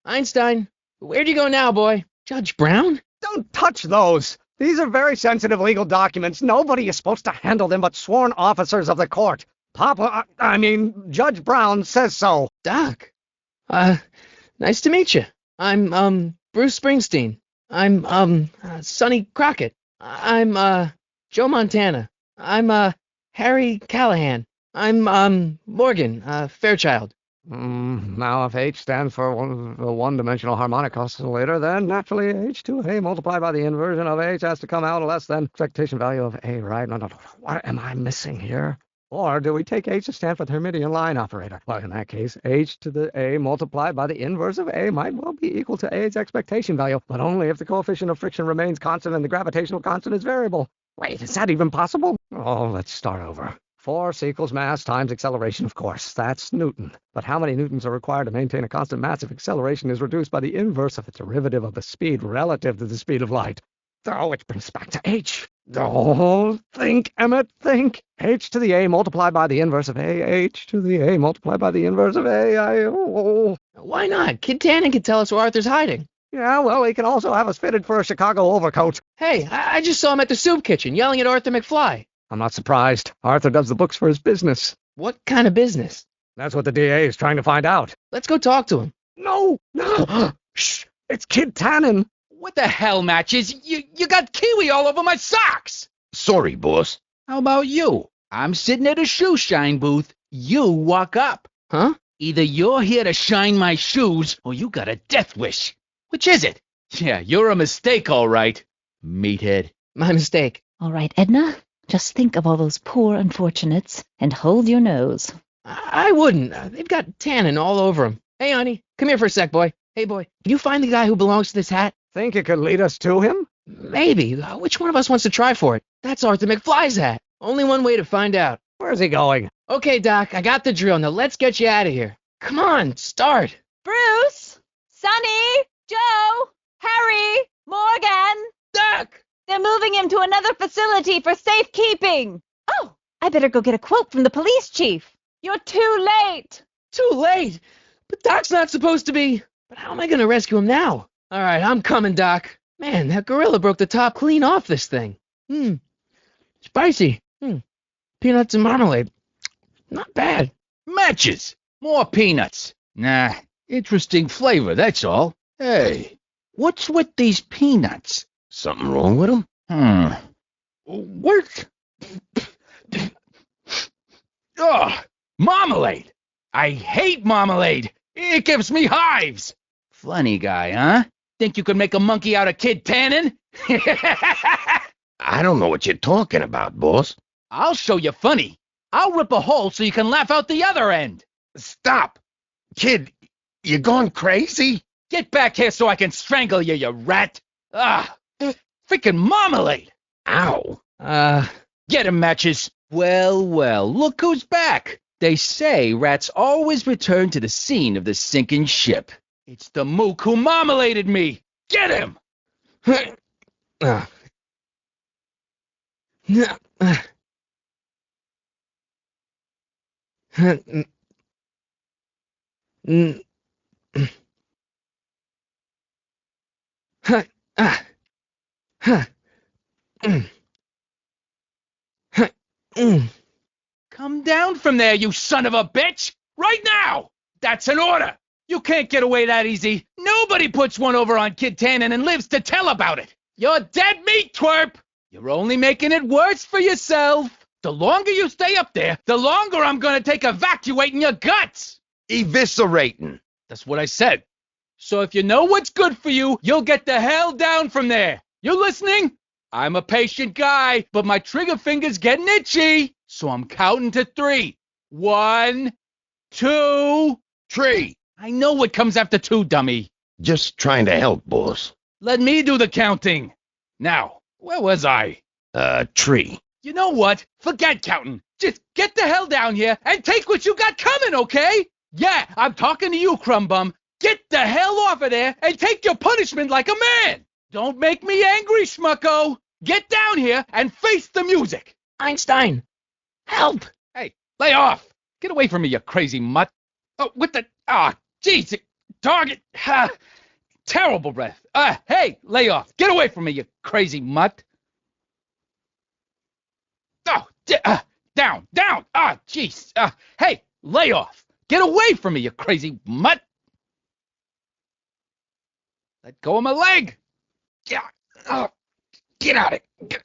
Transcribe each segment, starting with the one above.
Einstein, where'd you go now, boy? Judge Brown? Don't touch those! These are very sensitive legal documents. Nobody is supposed to handle them but sworn officers of the court. Judge Brown says so. Doc. Nice to meet you. I'm, Bruce Springsteen. I'm, Sonny Crockett. I'm, Joe Montana. I'm, Harry Callahan. I'm, Morgan, Fairchild. Now, if H stands for a one-dimensional harmonic oscillator, then naturally H2A multiplied by the inversion of H has to come out less than expectation value of A, right? No. What am I missing here? Or do we take H to stand for the Hermitian line operator? Well, in that case, H to the A multiplied by the inverse of A might well be equal to A's expectation value, but only if the coefficient of friction remains constant and the gravitational constant is variable. Wait, is that even possible? Oh, let's start over. Force equals mass times acceleration, of course. That's Newton. But how many newtons are required to maintain a constant mass if acceleration is reduced by the inverse of the derivative of the speed relative to the speed of light? Oh, which brings us back to H. Oh, think, Emmett, think. H to the A multiplied by the inverse of A. H to the A multiplied by the inverse of A. Why not? Kid Tannen can tell us where Arthur's hiding. Yeah, well, he can also have us fitted for a Chicago overcoat. Hey, I just saw him at the soup kitchen yelling at Arthur McFly. I'm not surprised. Arthur does the books for his business. What kind of business? That's what the DA is trying to find out. Let's go talk to him. No! Shh! It's Kid Tannen! What the hell, Matches? You got kiwi all over my socks! Sorry, boss. How about you? I'm sitting at a shoe shine booth. You walk up. Huh? Either you're here to shine my shoes, or you got a death wish. Which is it? Yeah, you're a mistake, all right, meathead. My mistake. All right, Edna. Just think of all those poor unfortunates and hold your nose. I wouldn't. They've got Tannen all over them. Hey, honey, come here for a sec, boy. Hey, boy, can you find the guy who belongs to this hat? Think you could lead us to him? Maybe. Which one of us wants to try for it? That's Arthur McFly's hat. Only one way to find out. Where's he going? Okay, Doc, I got the drill. Now let's get you out of here. Come on, start. Bruce! Sonny! Joe! Harry! Morgan! Doc! They're moving him to another facility for safekeeping. Oh, I better go get a quote from the police chief. You're too late. Too late? But Doc's not supposed to be... But how am I going to rescue him now? All right, I'm coming, Doc. Man, that gorilla broke the top clean off this thing. Spicy. Peanuts and marmalade. Not bad. Matches! More peanuts. Nah, interesting flavor, that's all. Hey, what's with these peanuts? Something wrong with him? What? Ugh, marmalade! I hate marmalade! It gives me hives! Funny guy, huh? Think you could make a monkey out of Kid Tannen? I don't know what you're talking about, boss. I'll show you funny. I'll rip a hole so you can laugh out the other end. Stop! Kid, you gone crazy? Get back here so I can strangle you, you rat! Freaking marmalade! Ow! Get him, Matches! Well, look who's back! They say rats always return to the scene of the sinking ship. It's the mook who marmaladed me! Get him! Come down from there, you son of a bitch! Right now! That's an order! You can't get away that easy. Nobody puts one over on Kid Tannen and lives to tell about it. You're dead meat, twerp! You're only making it worse for yourself. The longer you stay up there, the longer I'm gonna take evacuating your guts! Eviscerating. That's what I said. So if you know what's good for you, you'll get the hell down from there. You listening? I'm a patient guy, but my trigger finger's getting itchy. So I'm counting to 3. 1, 2... 3. I know what comes after 2, dummy. Just trying to help, boss. Let me do the counting. Now, where was I? 3. You know what? Forget counting. Just get the hell down here and take what you got coming, okay? Yeah, I'm talking to you, crumb bum. Get the hell off of there and take your punishment like a man. Don't make me angry, schmucko. Get down here and face the music. Einstein! Help! Hey, lay off. Get away from me, you crazy mutt. Oh, what the... Ah, jeez. target. Ha! Terrible breath. Hey, lay off. Get away from me, you crazy mutt. Oh, down. Jeez. Hey, lay off. Get away from me, you crazy mutt. Let go of my leg. Yeah. Get out of it.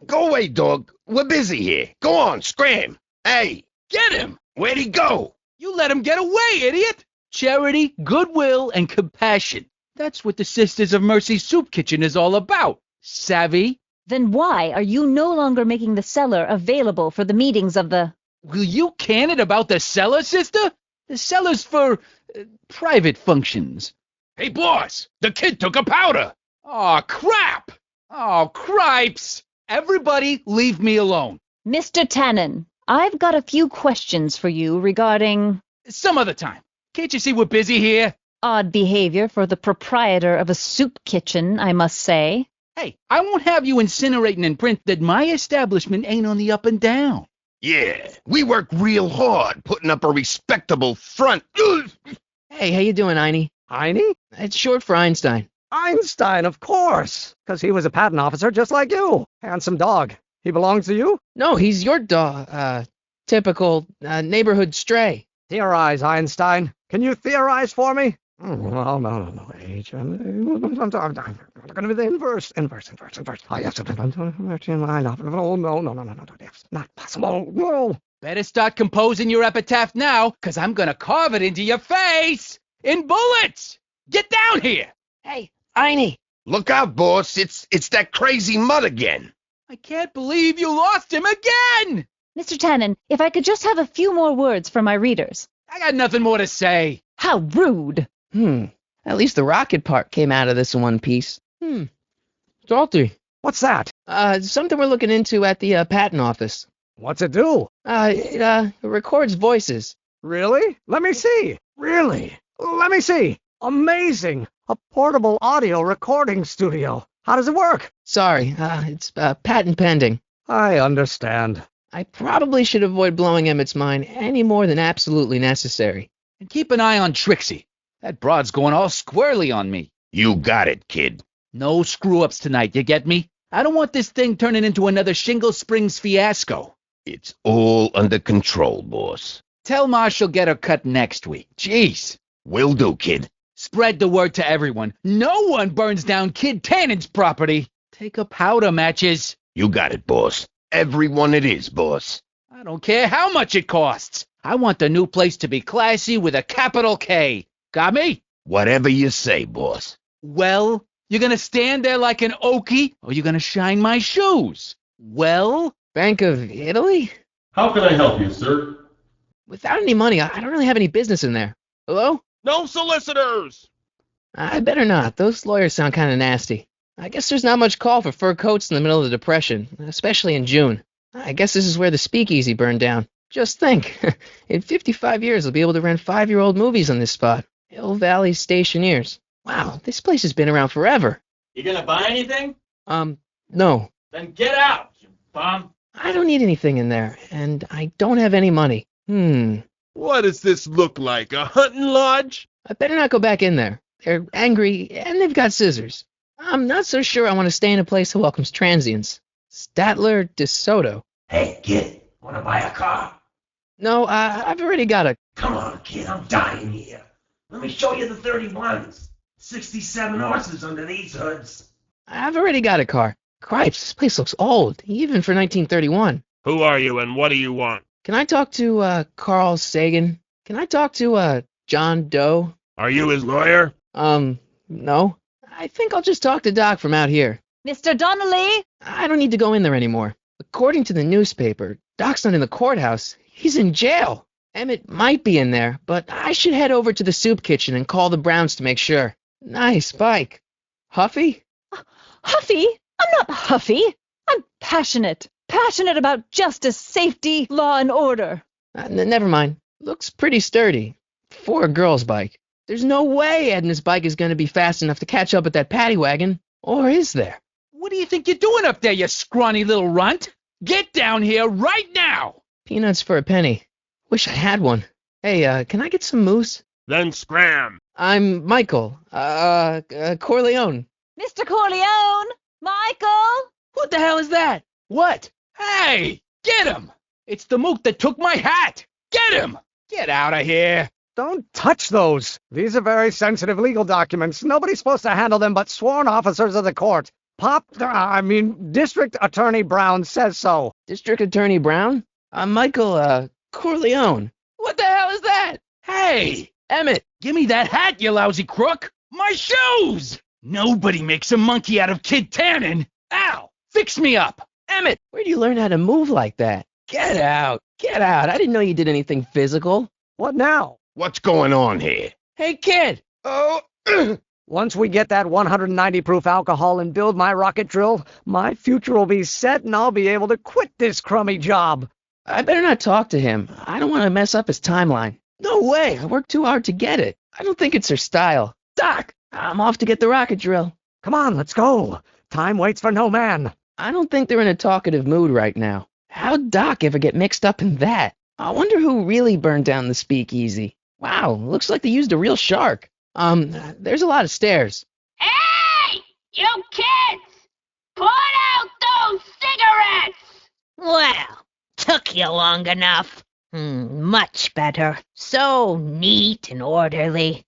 Go away, dog. We're busy here. Go on, scram. Hey, Get him. where'd he go? You let him get away, idiot. Charity, goodwill, and compassion. That's what the Sisters of Mercy Soup Kitchen is all about. Savvy? Then why are you no longer making the cellar available for the meetings of the... Will you can it about the cellar, sister? The cellar's for private functions. Hey, boss, the kid took a powder. Aw, crap! Oh, cripes! Everybody leave me alone. Mr. Tannen, I've got a few questions for you regarding Some other time. Can't you see we're busy here? odd behavior for the proprietor of a soup kitchen, I must say. Hey, I won't have you incinerating in print that my establishment ain't on the up and down. Yeah, we work real hard putting up a respectable front. Ugh. Hey, how you doing, Einie? Heine? It's short for Einstein. Einstein, of course. Because he was a patent officer just like you. Handsome dog. He belongs to you? No, he's your dog. Typical neighborhood stray. Theorize, Einstein. Can you theorize for me? Well, no. H. I'm going to be the inverse. Oh, yes. No. That's not possible. No. Better start composing your epitaph now, 'cause I'm gonna carve it into your face! In bullets! Get down here! Hey, Einie. Look out, boss. It's that crazy mutt again. I can't believe you lost him again! Mr. Tannen, if I could just have a few more words for my readers. I got nothing more to say. How rude! At least the rocket part came out of this in one piece. Salty. What's that? Something we're looking into at the patent office. What's it do? It records voices. Really? Let me see. Really? Let me see. Amazing. A portable audio recording studio. How does it work? Sorry, it's patent pending. I understand. I probably should avoid blowing Emmett's mind any more than absolutely necessary. And keep an eye on Trixie. That broad's going all squarely on me. You got it, kid. No screw-ups tonight, you get me? I don't want this thing turning into another Shingle Springs fiasco. It's all under control, boss. Tell Ma she'll get her cut next week. Jeez. Will do, kid. Spread the word to everyone. No one burns down Kid Tannen's property. Take a powder matches. You got it, boss. Everyone it is, boss. I don't care how much it costs. I want the new place to be classy with a capital K. Got me? Whatever you say, boss. Well, you're gonna stand there like an okie, or you're gonna shine my shoes? Well? Bank of Italy? How can I help you, sir? Without any money, I don't really have any business in there. Hello? No solicitors! I better not. Those lawyers sound kind of nasty. I guess there's not much call for fur coats in the middle of the Depression, especially in June. I guess this is where the speakeasy burned down. Just think, in 55 years I'll be able to rent 5-year-old movies on this spot. Hill Valley Stationers. Wow, this place has been around forever. You gonna buy anything? No. Then get out, you bum. I don't need anything in there, and I don't have any money. What does this look like, a hunting lodge? I better not go back in there. They're angry, and they've got scissors. I'm not so sure I want to stay in a place that welcomes transients. Statler DeSoto. Hey, kid, wanna buy a car? No, I've already got a... Come on, kid, I'm dying here. Let me show you the 31s. 67 horses under these hoods. I've already got a car. Cripes, this place looks old, even for 1931. Who are you and what do you want? Can I talk to, Carl Sagan? Can I talk to, John Doe? Are you his lawyer? No. I think I'll just talk to Doc from out here. Mr. Donnelly? I don't need to go in there anymore. According to the newspaper, Doc's not in the courthouse. He's in jail. Emmett might be in there, but I should head over to the soup kitchen and call the Browns to make sure. Nice bike. Huffy? Huffy? I'm not huffy. I'm passionate. Passionate about justice, safety, law, and order. Never mind. Looks pretty sturdy. For a girl's bike. There's no way Edna's bike is going to be fast enough to catch up with that paddy wagon. Or is there? What do you think you're doing up there, you scrawny little runt? Get down here right now! Peanuts for a penny. Wish I had one. Hey, can I get some moose? Then scram. I'm Michael, Corleone. Mr. Corleone! Michael! What the hell is that? What? Hey! Get him! It's the mook that took my hat! Get him! Get out of here! Don't touch those. These are very sensitive legal documents. Nobody's supposed to handle them but sworn officers of the court. District Attorney Brown says so. District Attorney Brown? I'm Michael, Corleone. What the hell is that? Hey! Emmett! Give me that hat, you lousy crook! My shoes! Nobody makes a monkey out of Kid Tannen! Al! Fix me up! Emmett! Where do you learn how to move like that? Get out! Get out! I didn't know you did anything physical. What now? What's going on here? Hey, kid! Oh, Once we get that 190 proof alcohol and build my rocket drill, my future will be set and I'll be able to quit this crummy job. I better not talk to him. I don't want to mess up his timeline. No way! I worked too hard to get it. I don't think it's her style. Doc! I'm off to get the rocket drill. Come on, let's go. Time waits for no man. I don't think they're in a talkative mood right now. How'd Doc ever get mixed up in that? I wonder who really burned down the speakeasy. Wow, looks like they used a real shark. There's a lot of stairs. Hey! You kids! Put out those cigarettes! Well, took you long enough. Much better. So neat and orderly.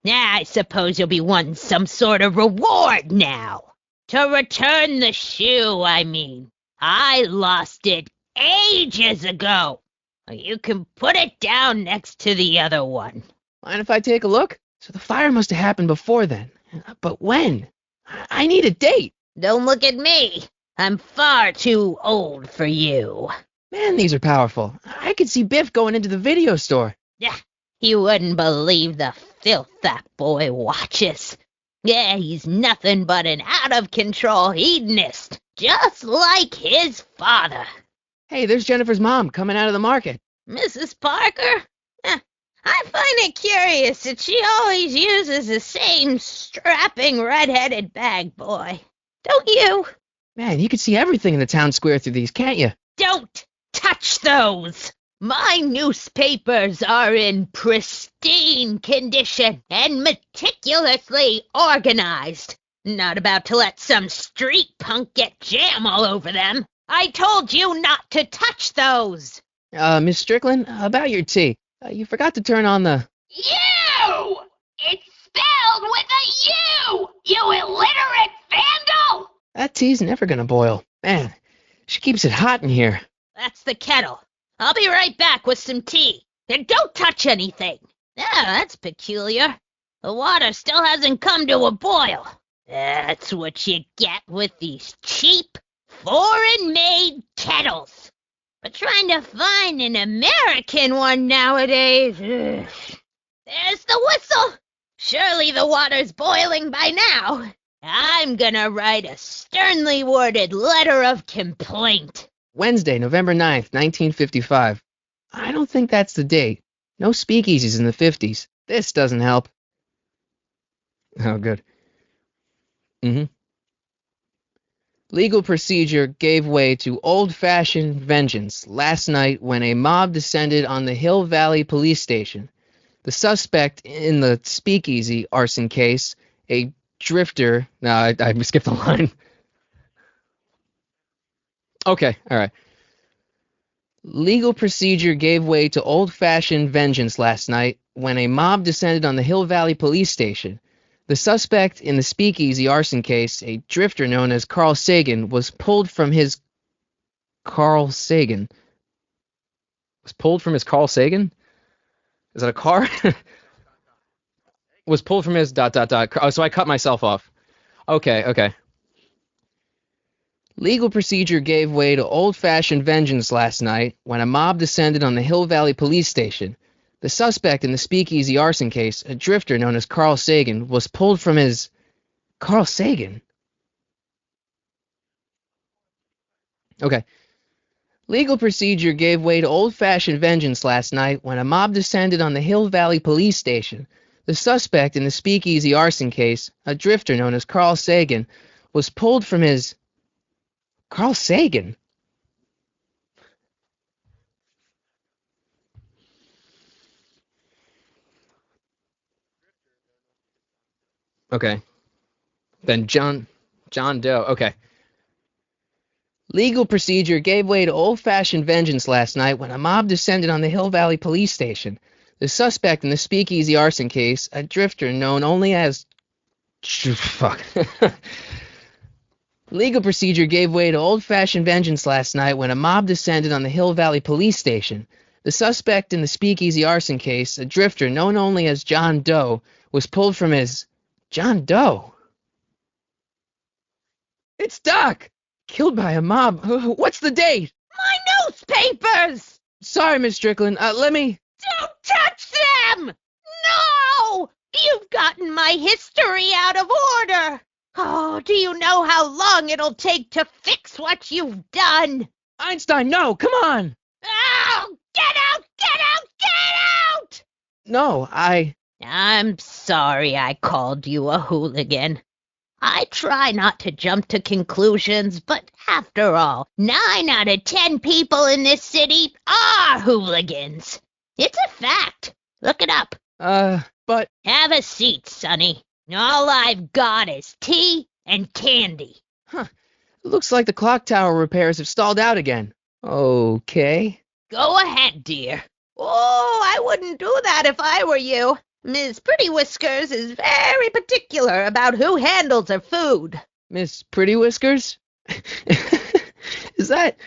I suppose you'll be wanting some sort of reward now. To return the shoe, I mean. I lost it ages ago. You can put it down next to the other one. Mind if I take a look? So the fire must have happened before then. But when? I need a date. Don't look at me. I'm far too old for you. Man, these are powerful. I could see Biff going into the video store. Yeah, you wouldn't believe the filth that boy watches. Yeah, he's nothing but an out-of-control hedonist, just like his father. Hey, there's Jennifer's mom coming out of the market. Mrs. Parker? I find it curious that she always uses the same strapping red-headed bag boy. Don't you? Man, you can see everything in the town square through these, can't you? Don't touch those! My newspapers are in pristine condition and meticulously organized. Not about to let some street punk get jam all over them. I told you not to touch those. Miss Strickland, about your tea. You forgot to turn on the... You! It's spelled with a U! You illiterate vandal! That tea's never gonna boil. Man, she keeps it hot in here. That's the kettle. I'll be right back with some tea. And don't touch anything. That's peculiar. The water still hasn't come to a boil. That's what you get with these cheap, foreign-made kettles. But trying to find an American one nowadays... There's the whistle. Surely the water's boiling by now. I'm gonna write a sternly worded letter of complaint. Wednesday, November 9th, 1955. I don't think that's the date. No speakeasies in the 50s. This doesn't help. Oh, good. Legal procedure gave way to old-fashioned vengeance last night when a mob descended on the Hill Valley Police Station. The suspect in the speakeasy arson case, a drifter... No, I skipped a line. Okay, all right. Legal procedure gave way to old-fashioned vengeance last night when a mob descended on the Hill Valley Police Station. The suspect in the speakeasy arson case, a drifter known as Carl Sagan, was pulled from his... Carl Sagan? Was pulled from his Carl Sagan? Is that a car? Was pulled from his... Oh, so I cut myself off. Okay. Legal procedure gave way to old-fashioned vengeance last night when a mob descended on the Hill Valley Police Station. The suspect in the speakeasy arson case, a drifter known as Carl Sagan, was pulled from his... Carl Sagan? Okay. Legal procedure gave way to old-fashioned vengeance last night when a mob descended on the Hill Valley Police Station. The suspect in the speakeasy arson case, a drifter known as Carl Sagan, was pulled from his... Carl Sagan? Okay. Then John Doe. Okay. Legal procedure gave way to old-fashioned vengeance last night when a mob descended on the Hill Valley Police Station. The suspect in the Speakeasy arson case, a drifter known only as... Fuck. Legal procedure gave way to old-fashioned vengeance last night when a mob descended on the Hill Valley Police Station. The suspect in the Speakeasy arson case, a drifter known only as John Doe, was pulled from his... John Doe? It's Doc! Killed by a mob. What's the date? My newspapers! Sorry, Miss Strickland. Let me... Don't touch them! No! You've gotten my history out of order. Oh, do you know how long it'll take to fix what you've done? Einstein, no! Come on! Oh, get out! Get out! Get out! No, I'm sorry I called you a hooligan. I try not to jump to conclusions, but after all, 9 out of 10 people in this city are hooligans. It's a fact. Look it up. But... Have a seat, Sonny. All I've got is tea and candy. Huh. Looks like the clock tower repairs have stalled out again. Okay. Go ahead, dear. Oh, I wouldn't do that if I were you. Miss Pretty Whiskers is very particular about who handles her food. Miss Pretty Whiskers? Is that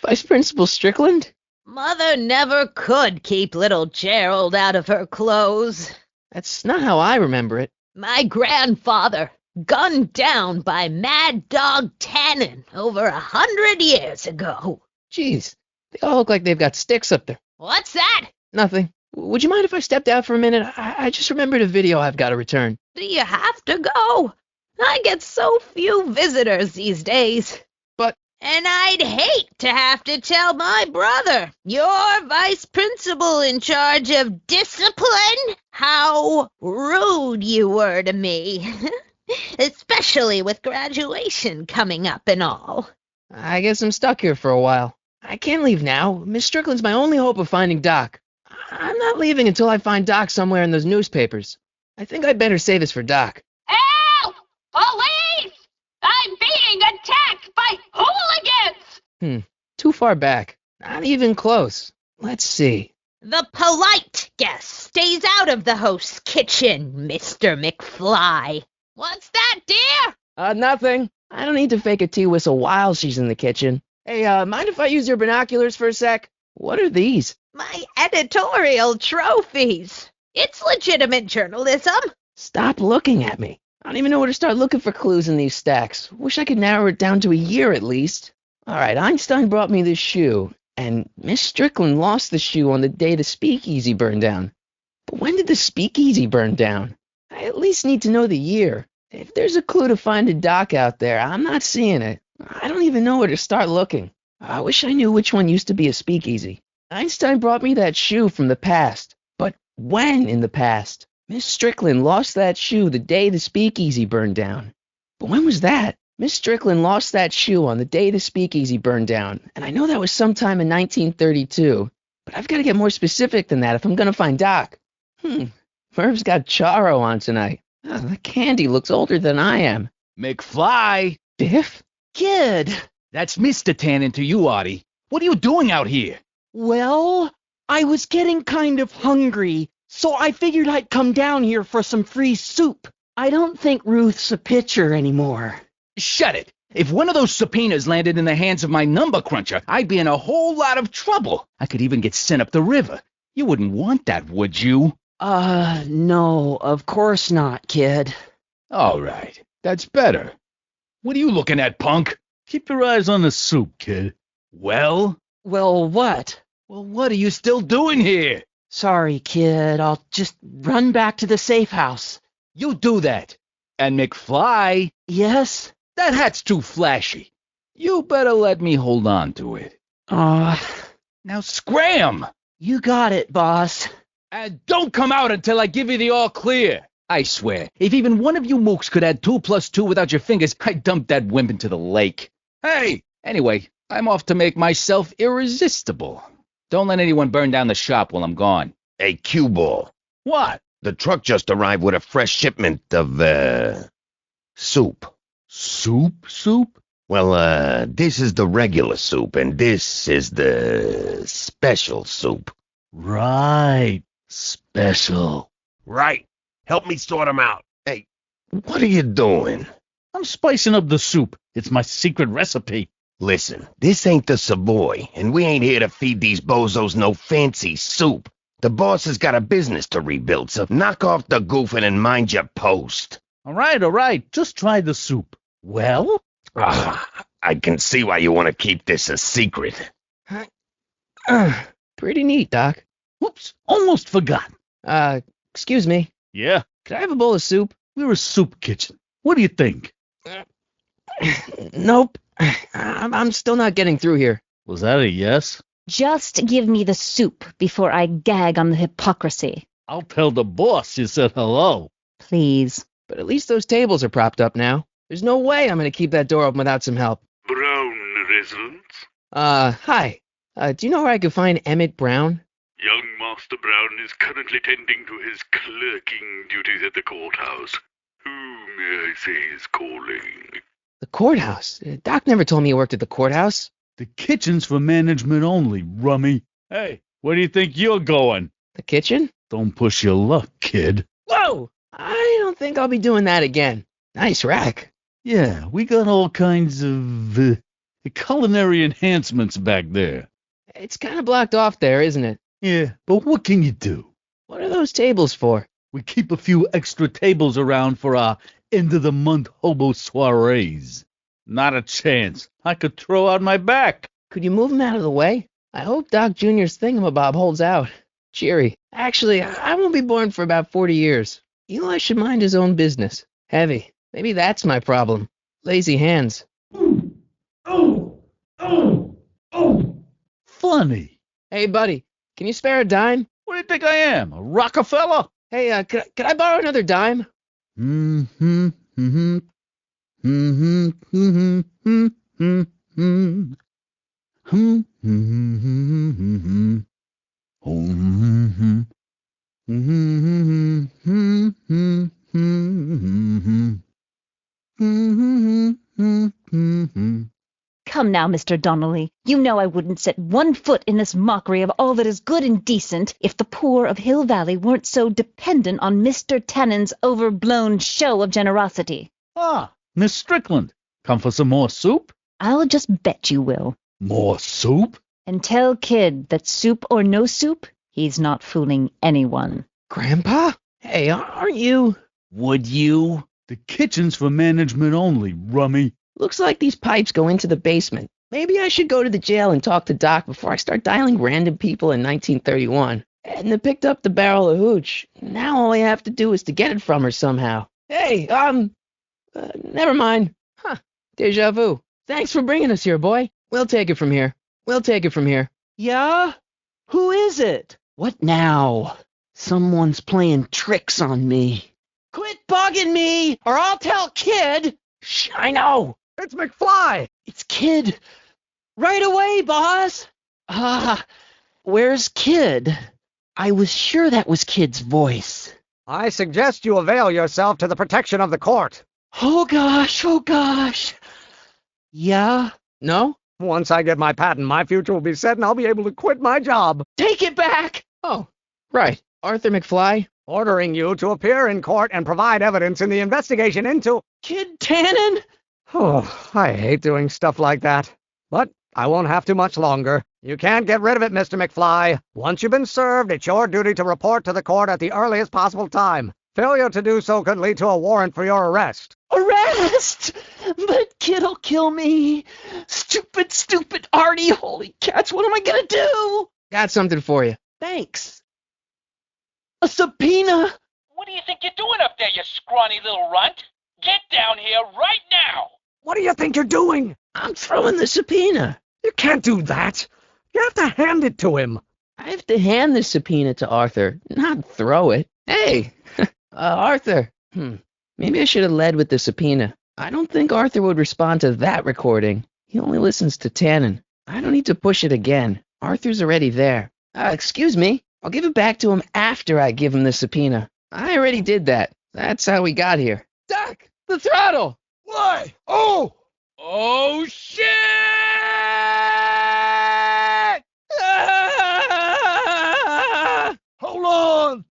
Vice Principal Strickland? Mother never could keep little Gerald out of her clothes. That's not how I remember it. My grandfather, gunned down by Mad Dog Tannen over 100 years ago. Jeez, they all look like they've got sticks up there. What's that? Nothing. Would you mind if I stepped out for a minute? I just remembered a video I've got to return. Do you have to go? I get so few visitors these days. But... And I'd hate to have to tell my brother, your vice principal in charge of discipline, how rude you were to me. Especially with graduation coming up and all. I guess I'm stuck here for a while. I can't leave now. Miss Strickland's my only hope of finding Doc. I'm not leaving until I find Doc somewhere in those newspapers. I think I'd better say this for Doc. Help! Police! I'm being attacked by hooligans! Too far back. Not even close. Let's see. The polite guest stays out of the host's kitchen, Mr. McFly. What's that, dear? Nothing. I don't need to fake a tea whistle while she's in the kitchen. Hey, mind if I use your binoculars for a sec? What are these? My editorial trophies. It's legitimate journalism. Stop looking at me. I don't even know where to start looking for clues in these stacks. Wish I could narrow it down to a year at least. All right, Einstein brought me this shoe, and Miss Strickland lost the shoe on the day the Speakeasy burned down. But when did the Speakeasy burn down? I at least need to know the year. If there's a clue to finding Doc out there, I'm not seeing it. I don't even know where to start looking. I wish I knew which one used to be a Speakeasy. Einstein brought me that shoe from the past. But when in the past? Miss Strickland lost that shoe the day the Speakeasy burned down. But when was that? Miss Strickland lost that shoe on the day the Speakeasy burned down, and I know that was sometime in 1932. But I've got to get more specific than that if I'm going to find Doc. Merv's got Charo on tonight. Oh, the candy looks older than I am. McFly! Biff? Kid! That's Mr. Tannen to you, Artie. What are you doing out here? Well, I was getting kind of hungry, so I figured I'd come down here for some free soup. I don't think Ruth's a pitcher anymore. Shut it! If one of those subpoenas landed in the hands of my number cruncher, I'd be in a whole lot of trouble. I could even get sent up the river. You wouldn't want that, would you? No, of course not, kid. All right, that's better. What are you looking at, punk? Keep your eyes on the soup, kid. Well? Well, what? Well, what are you still doing here? Sorry, kid. I'll just run back to the safe house. You do that. And McFly? Yes? That hat's too flashy. You better let me hold on to it. Now scram! You got it, boss. And don't come out until I give you the all clear. I swear, if even one of you mooks could add 2 + 2 without your fingers, I'd dump that wimp into the lake. Hey! Anyway, I'm off to make myself irresistible. Don't let anyone burn down the shop while I'm gone. Hey, cue ball. What? The truck just arrived with a fresh shipment of, soup. Soup? Well, this is the regular soup, and this is the special soup. Right. Special. Right. Help me sort 'em out. Hey, what are you doing? I'm spicing up the soup. It's my secret recipe. Listen, this ain't the Savoy, and we ain't here to feed these bozos no fancy soup. The boss has got a business to rebuild, so knock off the goofing and mind your post. All right. Just try the soup. Well? I can see why you want to keep this a secret. Pretty neat, Doc. Whoops, almost forgot. Excuse me. Yeah? Could I have a bowl of soup? We're a soup kitchen. What do you think? Nope. I'm still not getting through here. Was that a yes? Just give me the soup before I gag on the hypocrisy. I'll tell the boss you said hello. Please. But at least those tables are propped up now. There's no way I'm going to keep that door open without some help. Brown residence? Hi. Do you know where I could find Emmett Brown? Young Master Brown is currently tending to his clerking duties at the courthouse. Who may I say is calling? The courthouse? Doc never told me he worked at the courthouse. The kitchen's for management only, rummy. Hey, where do you think you're going? The kitchen? Don't push your luck, kid. Whoa! I don't think I'll be doing that again. Nice rack. Yeah, we got all kinds of culinary enhancements back there. It's kind of blocked off there, isn't it? Yeah, but what can you do? What are those tables for? We keep a few extra tables around for our end-of-the-month hobo soirees. Not a chance. I could throw out my back. Could you move him out of the way? I hope Doc Jr.'s thingamabob holds out. Cheery. Actually, I won't be born for about 40 years. Eli should mind his own business. Heavy. Maybe that's my problem. Lazy hands. Funny. Hey, buddy. Can you spare a dime? What do you think I am, a Rockefeller? Hey, could I borrow another dime? Come now, Mr. Donnelly. You know I wouldn't set one foot in this mockery of all that is good and decent if the poor of Hill Valley weren't so dependent on Mr. Tannen's overblown show of generosity. Ah, Miss Strickland. Come for some more soup? I'll just bet you will. More soup? And tell Kid that soup or no soup, he's not fooling anyone. Grandpa? Hey, aren't you? Would you? The kitchen's for management only, rummy. Looks like these pipes go into the basement. Maybe I should go to the jail and talk to Doc before I start dialing random people in 1931. Edna picked up the barrel of hooch. Now all I have to do is to get it from her somehow. Hey, never mind. Huh, deja vu. Thanks for bringing us here, boy. We'll take it from here. Yeah? Who is it? What now? Someone's playing tricks on me. Quit bugging me, or I'll tell Kid. Shh, I know. It's McFly! It's Kid. Right away, boss. Where's Kid? I was sure that was Kid's voice. I suggest you avail yourself to the protection of the court. Oh gosh. Yeah? No? Once I get my patent, my future will be set and I'll be able to quit my job. Take it back! Oh, right. Arthur McFly? Ordering you to appear in court and provide evidence in the investigation into... Kid Tannen? Oh, I hate doing stuff like that. But I won't have to much longer. You can't get rid of it, Mr. McFly. Once you've been served, it's your duty to report to the court at the earliest possible time. Failure to do so could lead to a warrant for your arrest. Arrest! But Kid'll kill me. Stupid Artie. Holy cats, what am I gonna do? Got something for you. Thanks. A subpoena. What do you think you're doing up there, you scrawny little runt? Get down here right now! What do you think you're doing? I'm throwing the subpoena. You can't do that. You have to hand it to him. I have to hand the subpoena to Arthur, not throw it. Hey, Arthur. Maybe I should have led with the subpoena. I don't think Arthur would respond to that recording. He only listens to Tannen. I don't need to push it again. Arthur's already there. Excuse me. I'll give it back to him after I give him the subpoena. I already did that. That's how we got here. Doc, the throttle! Why? Oh! Oh, shit! Hold on!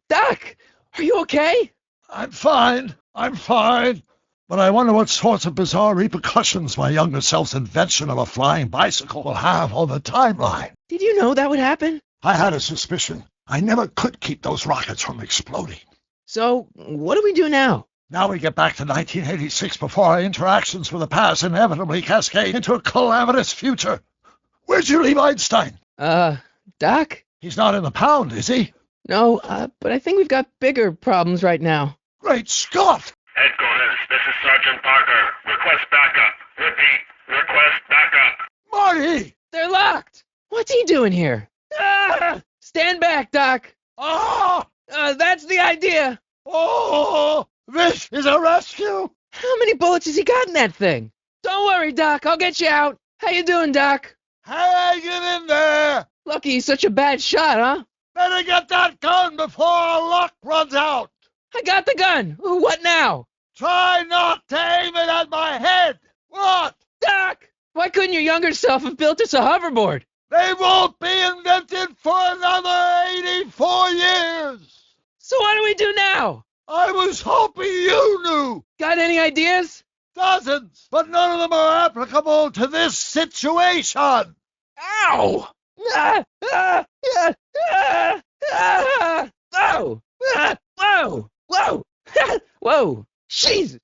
Doc, are you okay? I'm fine. But I wonder what sorts of bizarre repercussions my younger self's invention of a flying bicycle will have on the timeline. Did you know that would happen? I had a suspicion. I never could keep those rockets from exploding. So, what do we do now? Now we get back to 1986 before our interactions with the past inevitably cascade into a calamitous future. Where'd you leave Einstein? Doc? He's not in the pound, is he? No, but I think we've got bigger problems right now. Great Scott! Headquarters, this is Sergeant Parker. Request backup. Repeat, request backup. Marty! They're locked! What's he doing here? Stand back, Doc! That's the idea! Oh! This is a rescue! How many bullets has he got in that thing? Don't worry, Doc, I'll get you out. How you doing, Doc? Hang in there! Lucky he's such a bad shot, huh? Better get that gun before our luck runs out! I got the gun! What now? Try not to aim it at my head! What? Doc! Why couldn't your younger self have built us a hoverboard? They won't be invented for another 84 years! So what do we do now? I was hoping you knew! Got any ideas? Dozens, but none of them are applicable to this situation! Ow! Oh! Whoa! Whoa! Whoa! Jesus!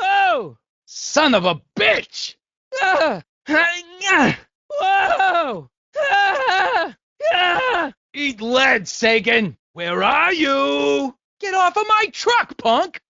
Oh! Son of a bitch! Whoa! Eat lead, Sagan! Where are you? Get off of my truck, punk!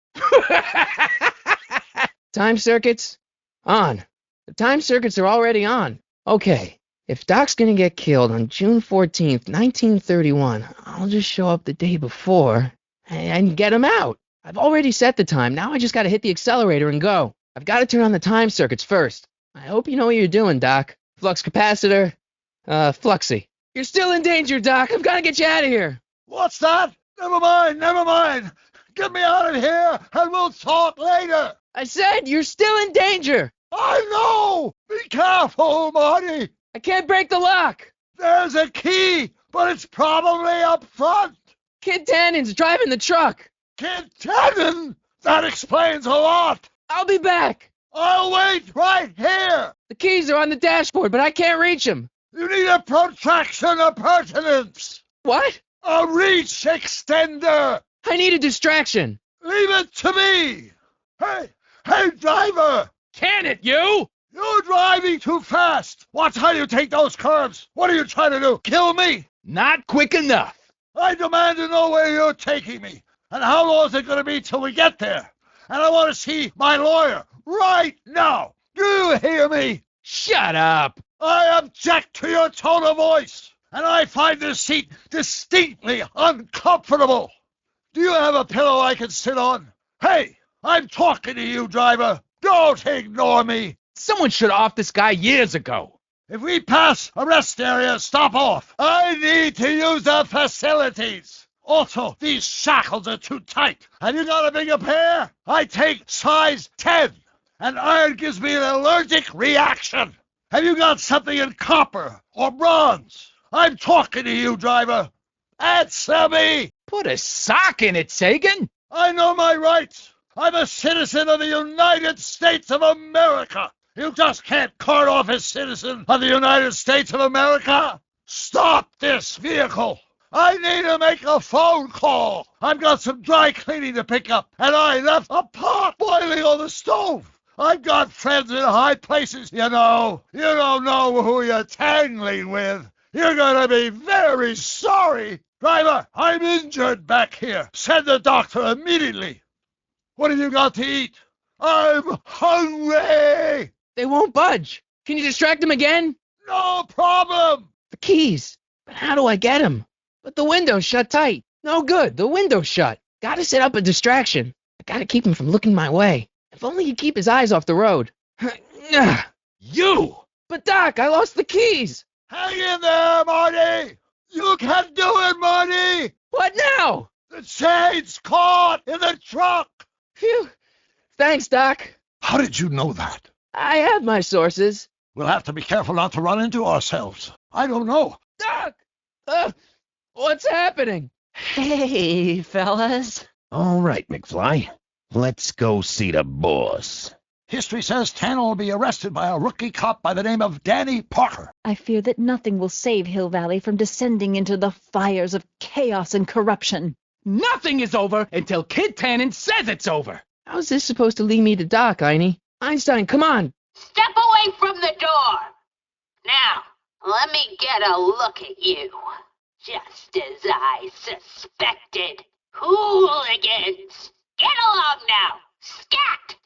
Time circuits? On. The time circuits are already on. Okay, if Doc's gonna get killed on June 14th, 1931, I'll just show up the day before and get him out. I've already set the time. Now I just gotta hit the accelerator and go. I've gotta turn on the time circuits first. I hope you know what you're doing, Doc. Flux capacitor, Fluxy. You're still in danger, Doc. I've gotta get you out of here. What's that? Never mind. Get me out of here and we'll talk later. I said you're still in danger. I know! Be careful, Marty! I can't break the lock. There's a key, but it's probably up front. Kid Tannen's driving the truck. Kid Tannen? That explains a lot. I'll be back. I'll wait right here. The keys are on the dashboard, but I can't reach them. You need a protraction appurtenance. What? A reach extender. I need a distraction. Leave it to me. Hey, driver. Can it, you? You're driving too fast. Watch how you take those curves. What are you trying to do? Kill me? Not quick enough. I demand to know where you're taking me. And how long is it going to be till we get there? And I want to see my lawyer right now. Do you hear me? Shut up. I object to your tone of voice. And I find this seat distinctly uncomfortable. Do you have a pillow I can sit on? Hey, I'm talking to you, driver. Don't ignore me. Someone should have off this guy years ago. If we pass a rest area, stop off. I need to use the facilities. Also, these shackles are too tight. Have you got a bigger pair? I take size 10, and iron gives me an allergic reaction. Have you got something in copper or bronze? I'm talking to you, driver. Answer me. Put a sock in it, Sagan. I know my rights. I'm a citizen of the United States of America. You just can't cart off as citizen of the United States of America. Stop this vehicle. I need to make a phone call. I've got some dry cleaning to pick up, and I left a pot boiling on the stove. I've got friends in high places, you know. You don't know who you're tangling with. You're going to be very sorry. Driver, I'm injured back here. Send the doctor immediately. What have you got to eat? I'm hungry. They won't budge. Can you distract them again? No problem. The keys. But how do I get them? But the window's shut tight. No good. The window's shut. Gotta set up a distraction. I gotta keep them from looking my way. If only he'd keep his eyes off the road. You! But Doc, I lost the keys! Hang in there, Marty! You can do it, Marty! What now? The chain's caught in the truck! Phew. Thanks, Doc. How did you know that? I have my sources. We'll have to be careful not to run into ourselves. I don't know. Doc! What's happening? Hey, fellas. All right, McFly. Let's go see the boss. History says Tannen will be arrested by a rookie cop by the name of Danny Parker. I fear that nothing will save Hill Valley from descending into the fires of chaos and corruption. Nothing is over until Kid Tannen says it's over. How's this supposed to lead me to Doc, Einie? Einstein, come on! Step away from the door. Now, let me get a look at you. Just as I suspected. Hooligans! Get along now! Scat!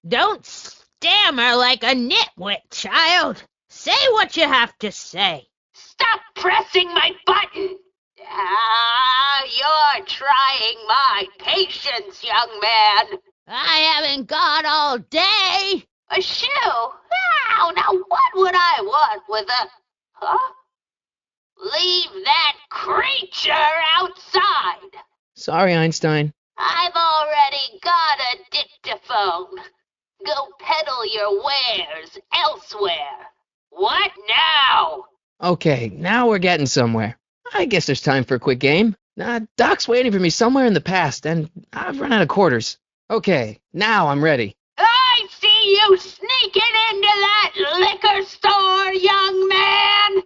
Don't stammer like a nitwit, child. Say what you have to say. Stop pressing my button! You're trying my patience, young man. I haven't got all day. A shoe? Now what would I want with a... Huh? Leave that creature outside. Sorry, Einstein. I've already got a dictaphone. Go peddle your wares elsewhere. What now? Okay, now we're getting somewhere. I guess there's time for a quick game. Doc's waiting for me somewhere in the past, and I've run out of quarters. Okay, now I'm ready. I see you sneaking into that liquor store, young man!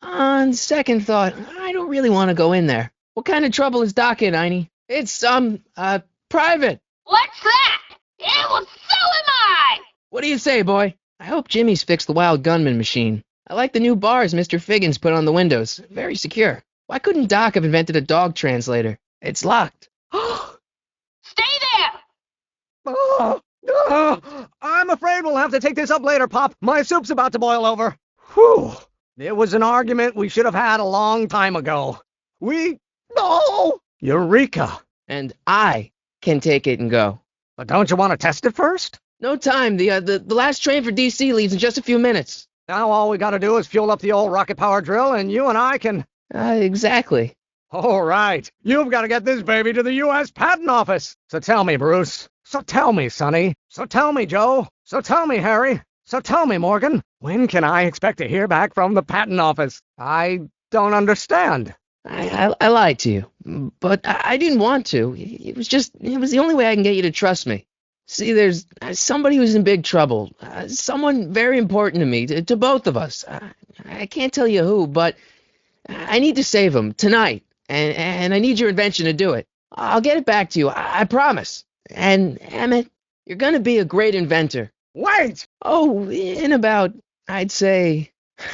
On second thought, I don't really want to go in there. What kind of trouble is Doc in, Einie? It's, private. What's that? Well, so am I! What do you say, boy? I hope Jimmy's fixed the Wild Gunman machine. I like the new bars Mr. Figgins put on the windows. Very secure. Why couldn't Doc have invented a dog translator? It's locked. Stay there! I'm afraid we'll have to take this up later, Pop. My soup's about to boil over. Whew. It was an argument we should have had a long time ago. Eureka! And I can take it and go. But don't you want to test it first? No time. The last train for D.C. leaves in just a few minutes. Now all we gotta do is fuel up the old rocket power drill, and you and I can... Exactly. All right. You've got to get this baby to the U.S. Patent Office. So tell me, Bruce. So tell me, Sonny. So tell me, Joe. So tell me, Harry. So tell me, Morgan. When can I expect to hear back from the Patent Office? I don't understand. I lied to you, but I didn't want to. It was the only way I can get you to trust me. See, there's somebody who's in big trouble. Someone very important to me, to both of us. I can't tell you who, but I need to save him tonight, and I need your invention to do it. I'll get it back to you, I promise. And, Emmett, you're going to be a great inventor. Wait! Oh, in about, I'd say,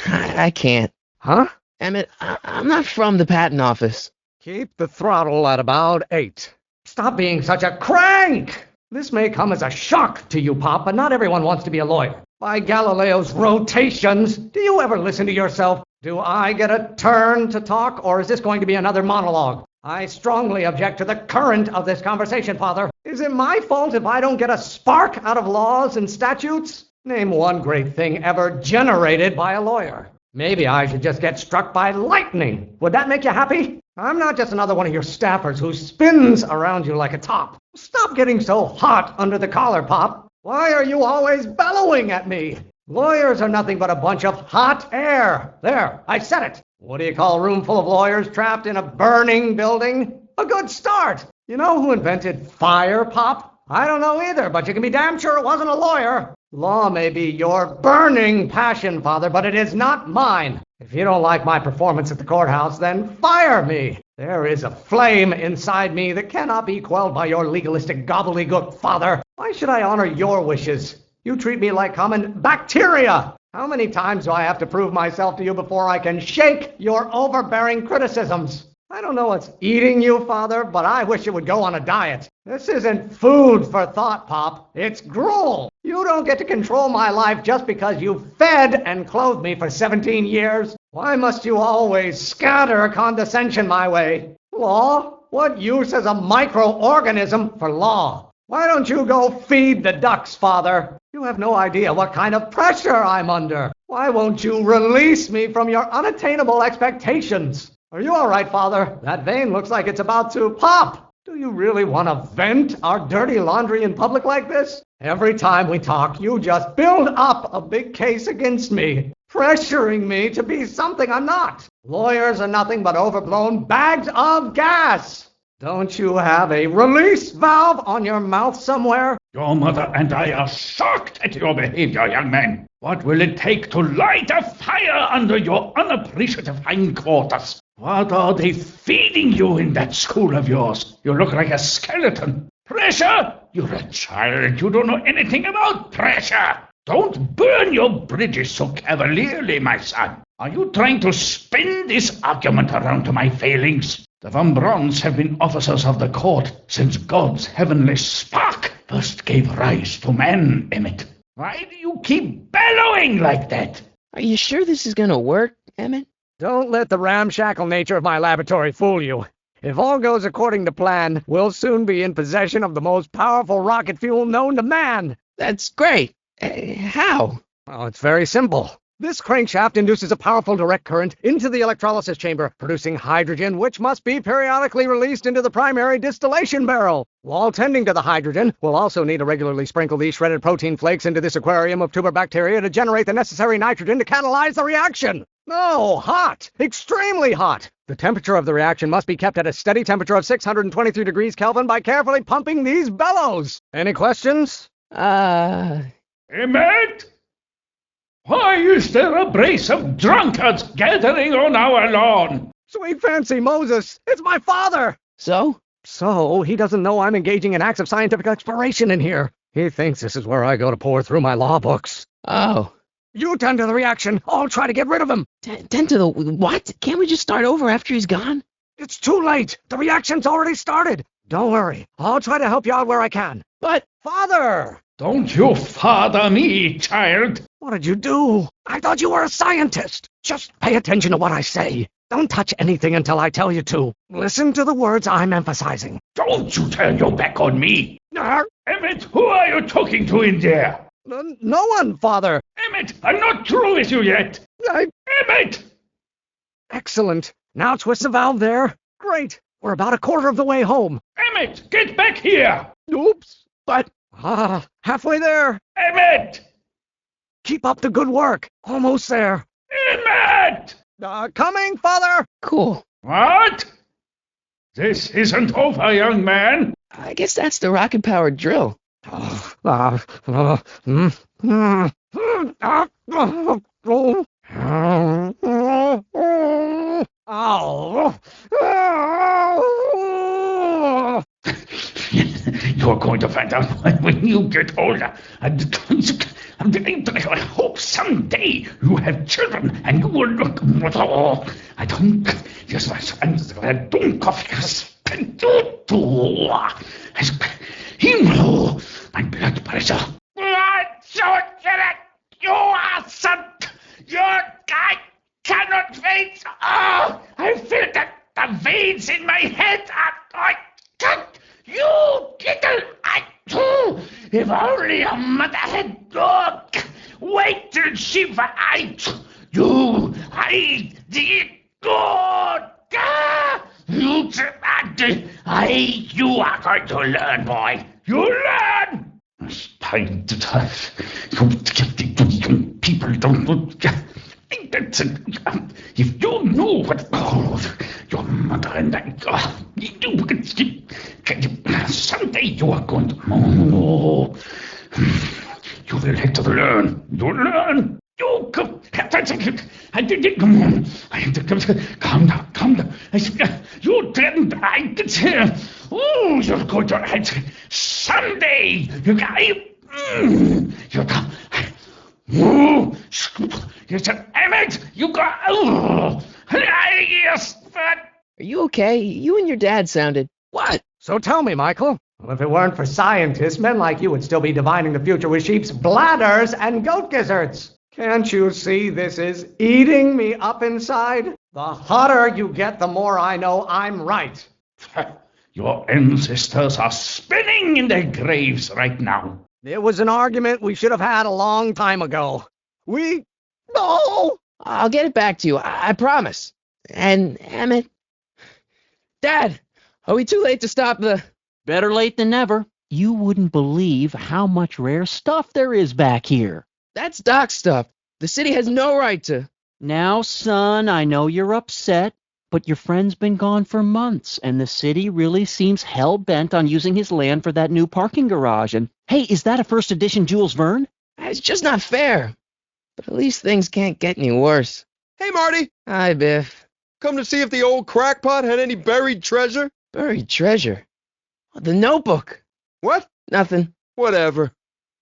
I can't. Huh? Emmett, I'm not from the patent office. Keep the throttle at about 8. Stop being such a crank! This may come as a shock to you, Pop, but not everyone wants to be a lawyer. By Galileo's rotations, do you ever listen to yourself? Do I get a turn to talk, or is this going to be another monologue? I strongly object to the current of this conversation, Father. Is it my fault if I don't get a spark out of laws and statutes? Name one great thing ever generated by a lawyer. Maybe I should just get struck by lightning. Would that make you happy? I'm not just another one of your staffers who spins around you like a top. Stop getting so hot under the collar, Pop. Why are you always bellowing at me? Lawyers are nothing but a bunch of hot air. There, I said it. What do you call a room full of lawyers trapped in a burning building? A good start. You know who invented fire, Pop? I don't know either, but you can be damn sure it wasn't a lawyer. Law may be your burning passion, Father, but it is not mine. If you don't like my performance at the courthouse, then fire me. There is a flame inside me that cannot be quelled by your legalistic gobbledygook, Father. Why should I honor your wishes? You treat me like common bacteria. How many times do I have to prove myself to you before I can shake your overbearing criticisms? I don't know what's eating you, Father, but I wish you would go on a diet. This isn't food for thought, Pop. It's gruel. You don't get to control my life just because you fed and clothed me for 17 years. Why must you always scatter condescension my way? Law? What use is a microorganism for law? Why don't you go feed the ducks, Father? You have no idea what kind of pressure I'm under. Why won't you release me from your unattainable expectations? Are you all right, Father? That vein looks like it's about to pop. Do you really want to vent our dirty laundry in public like this? Every time we talk, you just build up a big case against me, pressuring me to be something I'm not. Lawyers are nothing but overblown bags of gas. Don't you have a release valve on your mouth somewhere? Your mother and I are shocked at your behavior, young man. What will it take to light a fire under your unappreciative hindquarters? What are they feeding you in that school of yours? You look like a skeleton. Pressure? You're a child. You don't know anything about pressure. Don't burn your bridges so cavalierly, my son. Are you trying to spin this argument around to my failings? The Von Brauns have been officers of the court since God's heavenly spark first gave rise to man, Emmett. Why do you keep bellowing like that? Are you sure this is gonna work, Emmett? Don't let the ramshackle nature of my laboratory fool you. If all goes according to plan, we'll soon be in possession of the most powerful rocket fuel known to man. That's great. How? Well, it's very simple. This crankshaft induces a powerful direct current into the electrolysis chamber, producing hydrogen, which must be periodically released into the primary distillation barrel. While tending to the hydrogen, we'll also need to regularly sprinkle these shredded protein flakes into this aquarium of tuber bacteria to generate the necessary nitrogen to catalyze the reaction. No, hot! Extremely hot! The temperature of the reaction must be kept at a steady temperature of 623 degrees Kelvin by carefully pumping these bellows. Any questions? Emmett? Why is there a brace of drunkards gathering on our lawn? Sweet fancy Moses, it's my father! So? So, he doesn't know I'm engaging in acts of scientific exploration in here. He thinks this is where I go to pore through my law books. Oh. You tend to the reaction. I'll try to get rid of him. Tend to the what? Can't we just start over after he's gone? It's too late. The reaction's already started. Don't worry. I'll try to help you out where I can. But... Father! Don't you father me, child. What did you do? I thought you were a scientist. Just pay attention to what I say. Don't touch anything until I tell you to. Listen to the words I'm emphasizing. Don't you turn your back on me. Emmett, who are you talking to in there? No one, Father. Emmett, I'm not through with you yet. Emmett! Excellent. Now twist the valve there. Great. We're about a quarter of the way home. Emmett, get back here. Oops. But... halfway there. Emmett! Keep up the good work. Almost there. Emmett! Coming, Father! Cool. What? This isn't over, young man. I guess that's the rocket-powered drill. You're going to find out when you get older. I hope someday you have children and you will look. I don't. Yes, I don't. You know my blood pressure. I don't get it. You are some. I cannot veins. Oh, I feel that the veins in my head are. I can't. You little. I too. If only your mother had dog. Wait till she fights. You. I did good. You are going to learn, boy. You learn. It's time to die. People don't. If you knew what your mother and I, someday you are going to. You will have to learn. You learn. You come. Come on. Calm down. Calm down. You didn't. I did here. Oh, you're going to. Someday you got. You said, Emmett, you got. Yes, but. Are you okay? You and your dad sounded. What? So tell me, Michael. Well, if it weren't for scientists, men like you would still be divining the future with sheep's bladders and goat gizzards. Can't you see this is eating me up inside? The hotter you get, the more I know I'm right. Your ancestors are spinning in their graves right now. It was an argument we should have had a long time ago. No! I'll get it back to you, I promise. And, Emmett... Dad, are we too late to stop the... Better late than never. You wouldn't believe how much rare stuff there is back here. That's Doc stuff. The city has no right to... Now, son, I know you're upset, but your friend's been gone for months, and the city really seems hell-bent on using his land for that new parking garage. And, hey, is that a first edition Jules Verne? It's just not fair. But at least things can't get any worse. Hey, Marty! Hi, Biff. Come to see if the old crackpot had any buried treasure? Buried treasure? Oh, the notebook. What? Nothing. Whatever.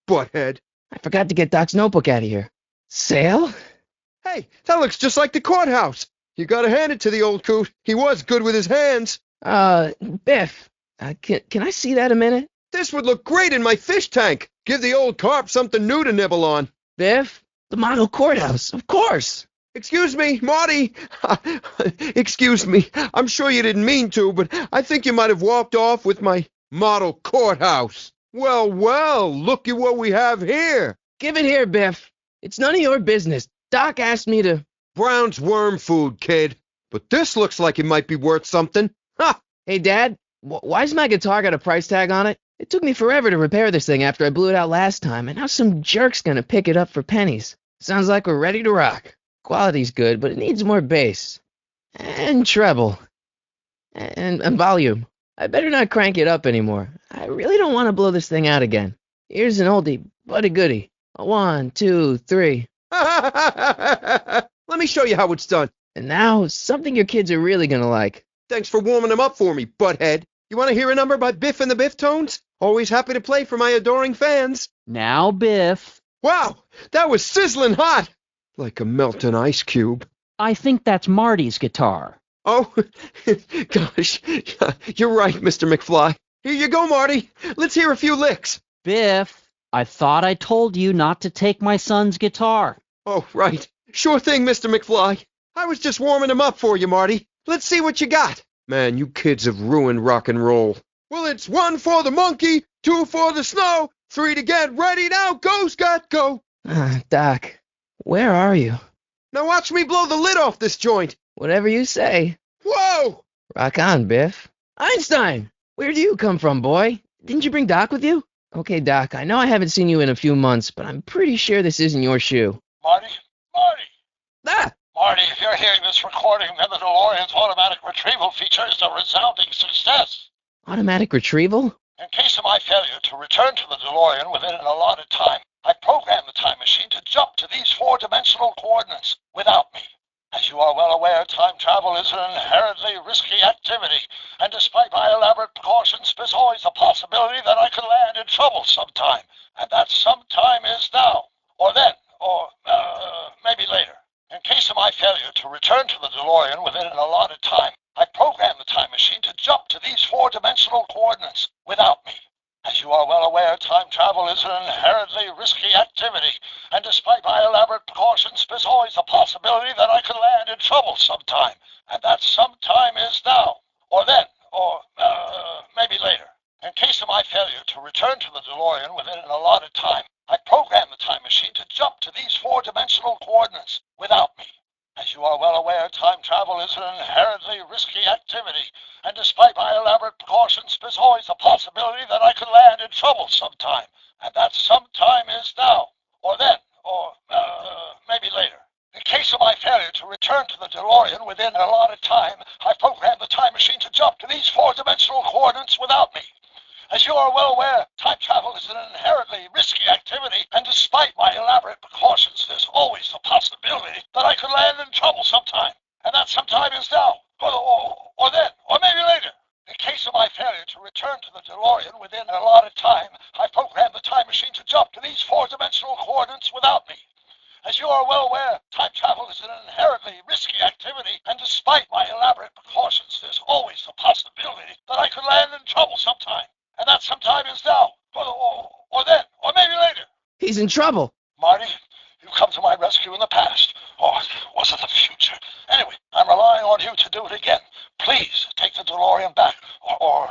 Butthead. I forgot to get Doc's notebook out of here. Sale? Hey, that looks just like the courthouse. You gotta hand it to the old coot. He was good with his hands. Biff, can I see that a minute? This would look great in my fish tank. Give the old carp something new to nibble on. Biff, the model courthouse, of course. Excuse me, Marty. Excuse me. I'm sure you didn't mean to, but I think you might have walked off with my model courthouse. Well, well, look at what we have here. Give it here, Biff. It's none of your business. Doc asked me to... Brown's worm food, kid. But this looks like it might be worth something. Ha! Hey, Dad, why's my guitar got a price tag on it? It took me forever to repair this thing after I blew it out last time, and now some jerk's gonna pick it up for pennies. Sounds like we're ready to rock. Quality's good, but it needs more bass. And treble. And volume. I better not crank it up anymore. I really don't want to blow this thing out again. Here's an oldie, but a goodie. 1, 2, 3. Let me show you how it's done. And now, something your kids are really gonna like. Thanks for warming them up for me, butthead. You want to hear a number by Biff and the Biff-Tones? Always happy to play for my adoring fans. Now, Biff. Wow, that was sizzling hot. Like a melting ice cube. I think that's Marty's guitar. Oh, gosh, you're right, Mr. McFly. Here you go, Marty. Let's hear a few licks. Biff, I thought I told you not to take my son's guitar. Oh, right. Sure thing, Mr. McFly. I was just warming him up for you, Marty. Let's see what you got. Man, you kids have ruined rock and roll. Well, it's 1 for the monkey, 2 for the snow, 3 to get ready now. Go, Scott, go. Doc, where are you? Now watch me blow the lid off this joint. Whatever you say. Whoa! Rock on, Biff. Einstein! Where do you come from, boy? Didn't you bring Doc with you? Okay, Doc, I know I haven't seen you in a few months, but I'm pretty sure this isn't your shoe. Marty? Ah! Marty, if you're hearing this recording, then the DeLorean's automatic retrieval feature is a resounding success. Automatic retrieval? In case of my failure to return to the DeLorean within an allotted time, I programmed the time machine to jump to these 4-dimensional coordinates without me. As you are well aware, time travel is an inherently risky activity, and despite my elaborate precautions, there's always a possibility that I could land in trouble sometime, and that sometime is now, or then, or maybe later. In case of my failure to return to the DeLorean within an allotted time, I programmed the time machine to jump to these 4-dimensional coordinates without me. As you are well aware, time travel is an inherently risky activity, and despite my elaborate precautions, there's always a possibility that I could land in trouble sometime, and that sometime is now, or then, or maybe later. In case of my failure to return to the DeLorean within an allotted time, I programmed the time machine to jump to these 4-dimensional coordinates without me. As you are well aware, time travel is an inherently risky activity, and despite my elaborate precautions, there's always a possibility that I could land in trouble sometime, and that sometime is now, or then, or maybe later. In case of my failure to return to the DeLorean within an allotted time, I programmed the time machine to jump to these 4-dimensional coordinates without me. As you are well aware, time travel is an inherently risky activity, and despite my elaborate precautions, there's always a possibility that I could land in trouble sometime, and that sometime is now, or then, or maybe later. In case of my failure to return to the DeLorean within an allotted time, I programmed the time machine to jump to these 4-dimensional coordinates without me. As you are well aware, time travel is an inherently risky activity, and despite my elaborate precautions, there's always a possibility that I could land in trouble sometime. And that sometime is now, or then, or maybe later. He's in trouble. Marty, you come to my rescue in the past. Or was it the future? Anyway, I'm relying on you to do it again. Please take the DeLorean back, or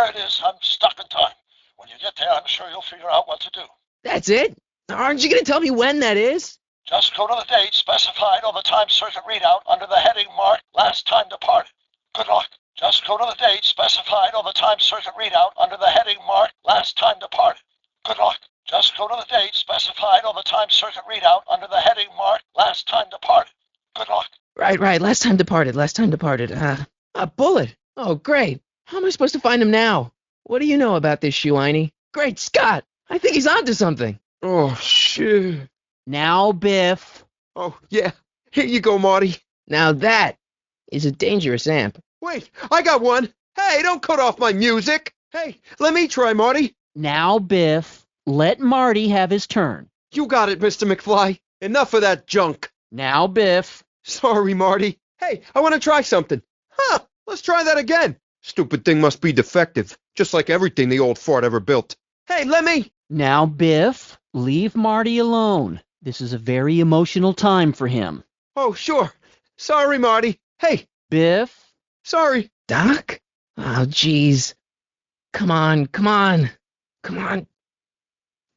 where it is. I'm stuck in time. When you get there, I'm sure you'll figure out what to do. That's it? Aren't you going to tell me when that is? Just go to the date specified on the time circuit readout under the heading marked Last Time Departed. Good luck. Just go to the date specified on the time circuit readout under the heading marked Last Time Departed. Good luck. Just go to the date specified on the time circuit readout under the heading marked Last Time Departed. Good luck. Right. Last time departed. A bullet. Oh, great. How am I supposed to find him now? What do you know about this Shuini? Great Scott! I think he's onto something. Oh, shit. Now, Biff. Oh, yeah. Here you go, Marty. Now that is a dangerous amp. Wait, I got one. Hey, don't cut off my music. Hey, let me try, Marty. Now, Biff. Let Marty have his turn. You got it, Mr. McFly. Enough of that junk. Now, Biff. Sorry, Marty. Hey, I want to try something. Huh, let's try that again. Stupid thing must be defective, just like everything the old fart ever built. Hey, Lemmy! Now, Biff, leave Marty alone. This is a very emotional time for him. Oh, sure. Sorry, Marty. Hey. Biff? Sorry. Doc? Oh, jeez. Come on.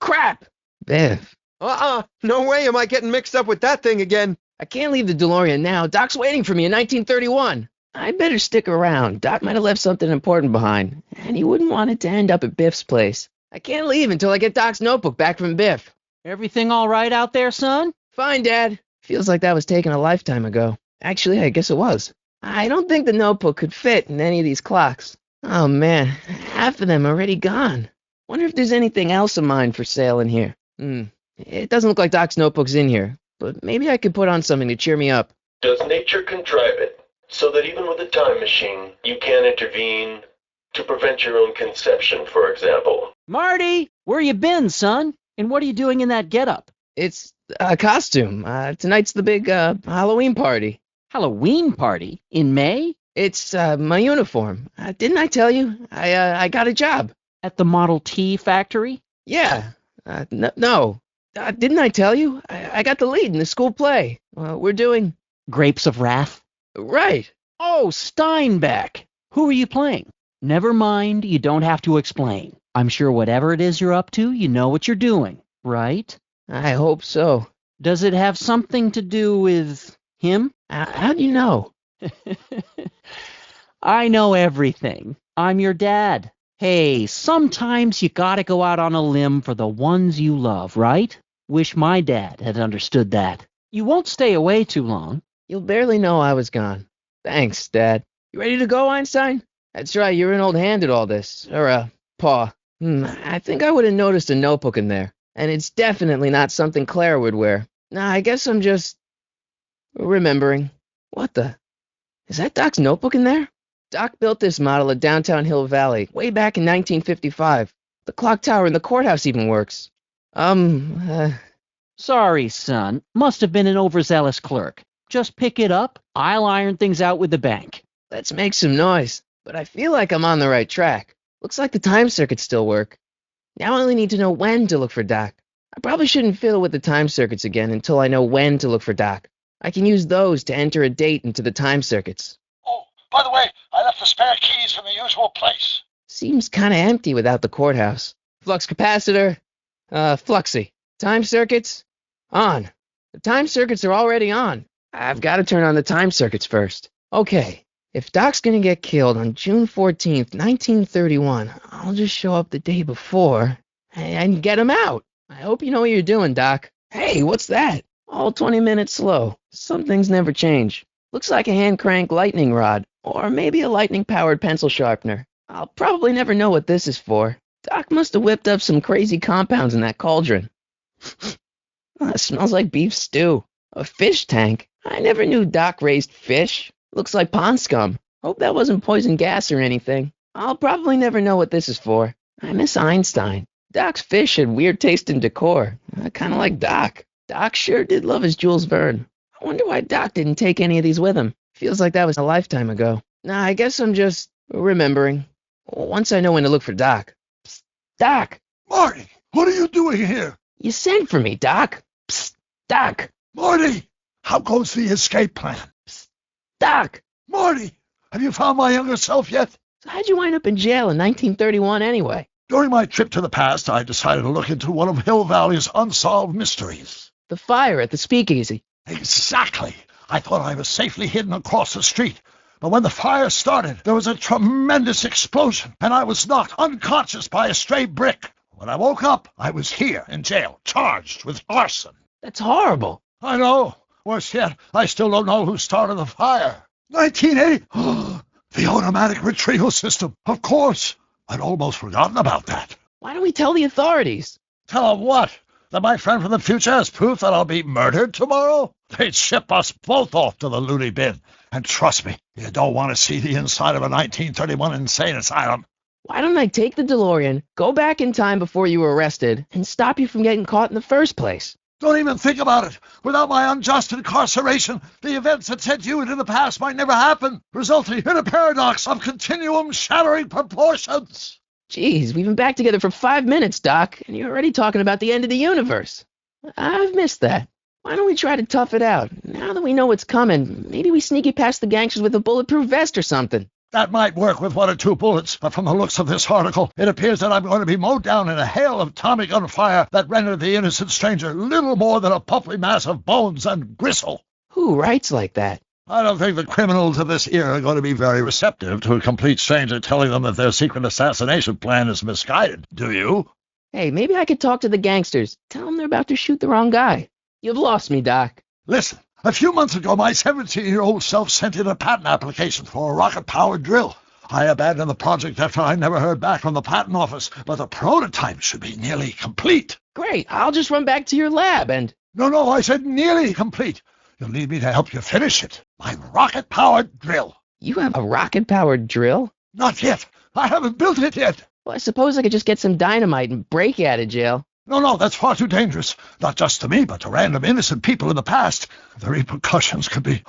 Crap! Biff. No way am I getting mixed up with that thing again. I can't leave the DeLorean now. Doc's waiting for me in 1931. I better stick around. Doc might have left something important behind, and he wouldn't want it to end up at Biff's place. I can't leave until I get Doc's notebook back from Biff. Everything all right out there, son? Fine, Dad. Feels like that was taken a lifetime ago. Actually, I guess it was. I don't think the notebook could fit in any of these clocks. Oh, man. Half of them are already gone. Wonder if there's anything else of mine for sale in here. It doesn't look like Doc's notebook's in here, but maybe I could put on something to cheer me up. Does nature contrive it so that even with a time machine, you can intervene to prevent your own conception, for example? Marty, where you been, son? And what are you doing in that getup? It's a costume. Tonight's the big Halloween party. Halloween party? In May? It's my uniform. Didn't I tell you? I got a job. At the Model T factory? Yeah. No. Didn't I tell you? I got the lead in the school play. We're doing... Grapes of Wrath? Right. Oh, Steinbeck. Who are you playing? Never mind, you don't have to explain. I'm sure whatever it is you're up to, you know what you're doing, right? I hope so. Does it have something to do with him? How do you know? I know everything. I'm your dad. Hey, sometimes you gotta go out on a limb for the ones you love, right? Wish my dad had understood that. You won't stay away too long. You'll barely know I was gone. Thanks, Dad. You ready to go, Einstein? That's right, you're an old hand at all this. Or, Pa. I think I would have noticed a notebook in there. And it's definitely not something Claire would wear. Nah, I guess I'm just... remembering. What the... Is that Doc's notebook in there? Doc built this model at downtown Hill Valley, way back in 1955. The clock tower in the courthouse even works. Sorry, son. Must have been an overzealous clerk. Just pick it up. I'll iron things out with the bank. Let's make some noise. But I feel like I'm on the right track. Looks like the time circuits still work. Now I only need to know when to look for Doc. I probably shouldn't fiddle with the time circuits again until I know when to look for Doc. I can use those to enter a date into the time circuits. Oh, by the way, I left the spare keys in the usual place. Seems kind of empty without the courthouse. Flux capacitor, fluxy. Time circuits, on. The time circuits are already on. I've got to turn on the time circuits first. Okay, if Doc's gonna get killed on June 14th, 1931, I'll just show up the day before and get him out. I hope you know what you're doing, Doc. Hey, what's that? All 20 minutes slow. Some things never change. Looks like a hand crank lightning rod, or maybe a lightning-powered pencil sharpener. I'll probably never know what this is for. Doc must have whipped up some crazy compounds in that cauldron. It smells like beef stew. A fish tank? I never knew Doc raised fish. Looks like pond scum. Hope that wasn't poison gas or anything. I'll probably never know what this is for. I miss Einstein. Doc's fish had weird taste and decor. I kind of like Doc. Doc sure did love his Jules Verne. I wonder why Doc didn't take any of these with him. Feels like that was a lifetime ago. Nah, I guess I'm just remembering. Once I know when to look for Doc. Psst, Doc! Marty, what are you doing here? You sent for me, Doc. Psst, Doc! Marty, how goes the escape plan? Psst, Doc! Marty, have you found my younger self yet? So how'd you wind up in jail in 1931 anyway? During my trip to the past, I decided to look into one of Hill Valley's unsolved mysteries. The fire at the speakeasy. Exactly. I thought I was safely hidden across the street. But when the fire started, there was a tremendous explosion, and I was knocked unconscious by a stray brick. When I woke up, I was here in jail, charged with arson. That's horrible. I know. Worse yet, I still don't know who started the fire. 1980! The automatic retrieval system. Of course. I'd almost forgotten about that. Why don't we tell the authorities? Tell them what? That my friend from the future has proof that I'll be murdered tomorrow? They'd ship us both off to the loony bin. And trust me, you don't want to see the inside of a 1931 insane asylum. Why don't I take the DeLorean, go back in time before you were arrested, and stop you from getting caught in the first place? Don't even think about it. Without my unjust incarceration, the events that sent you into the past might never happen, resulting in a paradox of continuum-shattering proportions. Jeez, we've been back together for 5 minutes, Doc, and you're already talking about the end of the universe. I've missed that. Why don't we try to tough it out? Now that we know what's coming, maybe we sneak it past the gangsters with a bulletproof vest or something. That might work with 1 or 2 bullets, but from the looks of this article, it appears that I'm going to be mowed down in a hail of Tommy gun fire that rendered the innocent stranger little more than a puffy mass of bones and gristle. Who writes like that? I don't think the criminals of this era are going to be very receptive to a complete stranger telling them that their secret assassination plan is misguided, do you? Hey, maybe I could talk to the gangsters. Tell them they're about to shoot the wrong guy. You've lost me, Doc. Listen, a few months ago, my 17-year-old self sent in a patent application for a rocket-powered drill. I abandoned the project after I never heard back from the patent office, but the prototype should be nearly complete. Great, I'll just run back to your lab and... No, I said nearly complete. You'll need me to help you finish it. My rocket-powered drill. You have a rocket-powered drill? Not yet. I haven't built it yet. Well, I suppose I could just get some dynamite and break you out of jail. No, that's far too dangerous. Not just to me, but to random innocent people in the past. The repercussions could be...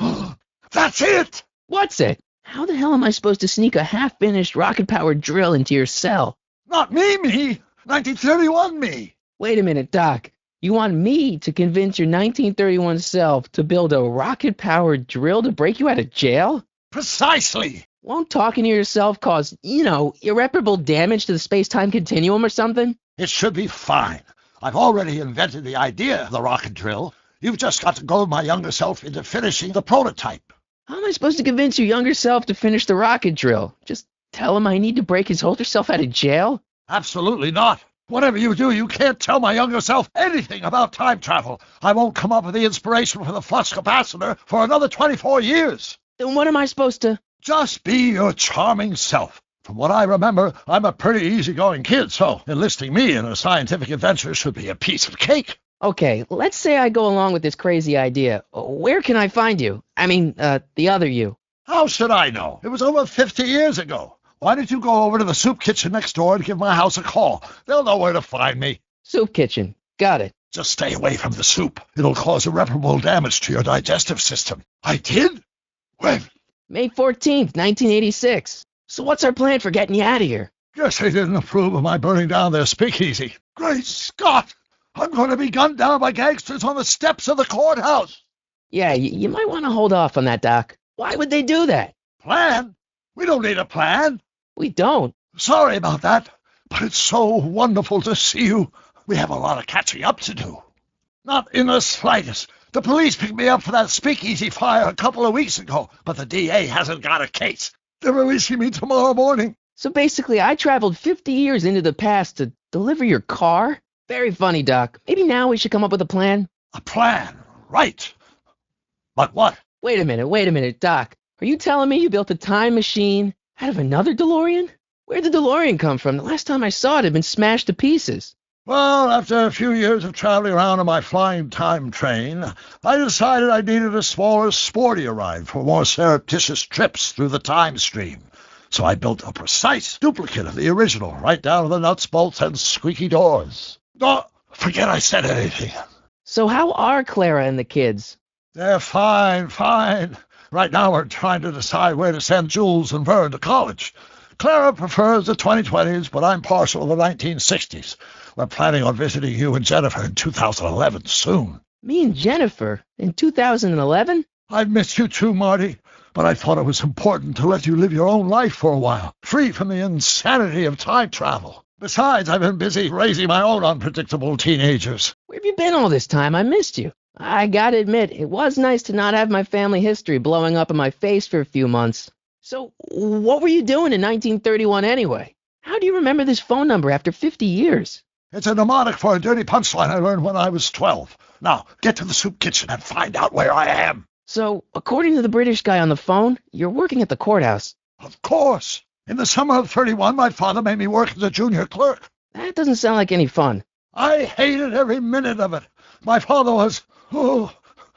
That's it! What's it? How the hell am I supposed to sneak a half-finished rocket-powered drill into your cell? Not me! 1931 me! Wait a minute, Doc. You want me to convince your 1931 self to build a rocket-powered drill to break you out of jail? Precisely! Won't talking to yourself cause, irreparable damage to the space-time continuum or something? It should be fine. I've already invented the idea of the rocket drill. You've just got to goad my younger self into finishing the prototype. How am I supposed to convince your younger self to finish the rocket drill? Just tell him I need to break his older self out of jail? Absolutely not. Whatever you do, you can't tell my younger self anything about time travel. I won't come up with the inspiration for the flux capacitor for another 24 years. Then what am I supposed to... Just be your charming self. From what I remember, I'm a pretty easygoing kid, so enlisting me in a scientific adventure should be a piece of cake. Okay, let's say I go along with this crazy idea. Where can I find you? I mean, the other you. How should I know? It was over 50 years ago. Why don't you go over to the soup kitchen next door and give my house a call? They'll know where to find me. Soup kitchen. Got it. Just stay away from the soup. It'll cause irreparable damage to your digestive system. I did? When? May 14th, 1986. So what's our plan for getting you out of here? Guess they didn't approve of my burning down their speakeasy. Great Scott! I'm going to be gunned down by gangsters on the steps of the courthouse. Yeah, you might want to hold off on that, Doc. Why would they do that? Plan? We don't need a plan. We don't. Sorry about that, but it's so wonderful to see you. We have a lot of catching up to do. Not in the slightest. The police picked me up for that speakeasy fire a couple of weeks ago, but the DA hasn't got a case. They're releasing me tomorrow morning. So basically, I traveled 50 years into the past to deliver your car? Very funny, Doc. Maybe now we should come up with a plan? A plan, right. But what? Wait a minute, Doc. Are you telling me you built a time machine out of another DeLorean? Where'd the DeLorean come from? The last time I saw it had been smashed to pieces. Well, after a few years of traveling around on my flying time train, I decided I needed a smaller, sportier ride for more surreptitious trips through the time stream. So I built a precise duplicate of the original, right down to the nuts, bolts, and squeaky doors. Oh, forget I said anything. So how are Clara and the kids? They're fine. Right now we're trying to decide where to send Jules and Vern to college. Clara prefers the 2020s, but I'm partial to the 1960s. We're planning on visiting you and Jennifer in 2011 soon. Me and Jennifer? In 2011? I've missed you too, Marty. but I thought it was important to let you live your own life for a while, free from the insanity of time travel. Besides, I've been busy raising my own unpredictable teenagers. Where have you been all this time? I missed you. I gotta admit, it was nice to not have my family history blowing up in my face for a few months. So, what were you doing in 1931 anyway? How do you remember this phone number after 50 years? It's a mnemonic for a dirty punchline I learned when I was 12. Now, get to the soup kitchen and find out where I am. So, according to the British guy on the phone, you're working at the courthouse. Of course. In the summer of 31, my father made me work as a junior clerk. That doesn't sound like any fun. I hated every minute of it. My father was,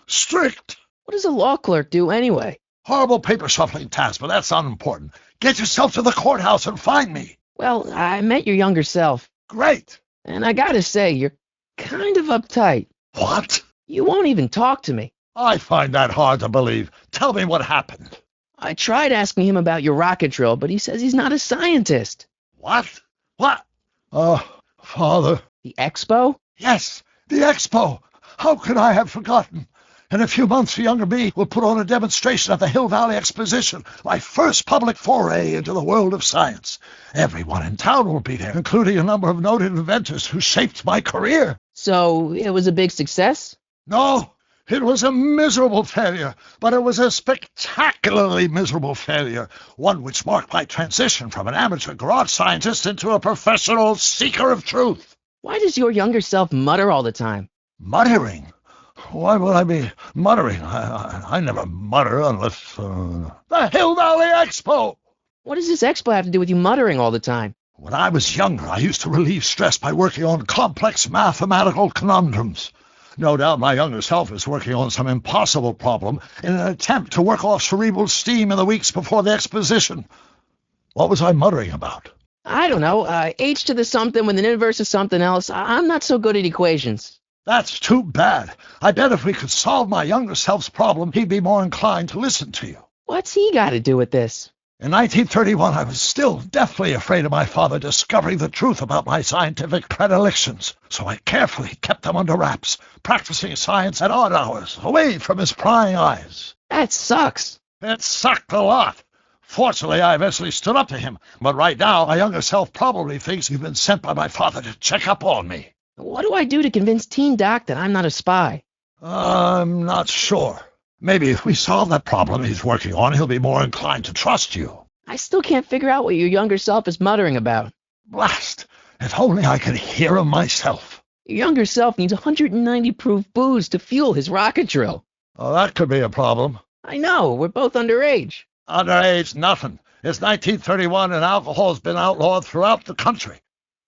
strict. What does a law clerk do anyway? Horrible paper shuffling task, but that's unimportant. Get yourself to the courthouse and find me. Well, I met your younger self. Great. And I gotta say, you're kind of uptight. What? You won't even talk to me. I find that hard to believe. Tell me what happened. I tried asking him about your rocket drill, but he says he's not a scientist. What? What? Father. The expo? Yes, the expo. How could I have forgotten? In a few months, the younger me will put on a demonstration at the Hill Valley Exposition, my first public foray into the world of science. Everyone in town will be there, including a number of noted inventors who shaped my career. So, it was a big success? No, it was a miserable failure, but it was a spectacularly miserable failure, one which marked my transition from an amateur garage scientist into a professional seeker of truth. Why does your younger self mutter all the time? Muttering? Why would I be muttering? I never mutter unless... The Hill Valley Expo! What does this expo have to do with you muttering all the time? When I was younger, I used to relieve stress by working on complex mathematical conundrums. No doubt my younger self is working on some impossible problem in an attempt to work off cerebral steam in the weeks before the exposition. What was I muttering about? I don't know. H to the something with an inverse of something else. I'm not so good at equations. That's too bad. I bet if we could solve my younger self's problem, he'd be more inclined to listen to you. What's he got to do with this? In 1931, I was still deathly afraid of my father discovering the truth about my scientific predilections, so I carefully kept them under wraps, practicing science at odd hours, away from his prying eyes. That sucks. It sucked a lot. Fortunately, I eventually stood up to him, but right now, my younger self probably thinks you've been sent by my father to check up on me. What do I do to convince Teen Doc that I'm not a spy? I'm not sure. Maybe if we solve that problem he's working on, he'll be more inclined to trust you. I still can't figure out what your younger self is muttering about. Blast! If only I could hear him myself. Your younger self needs 190 proof booze to fuel his rocket drill. Oh, that could be a problem. I know, we're both underage. Underage, nothing. It's 1931 and alcohol's been outlawed throughout the country.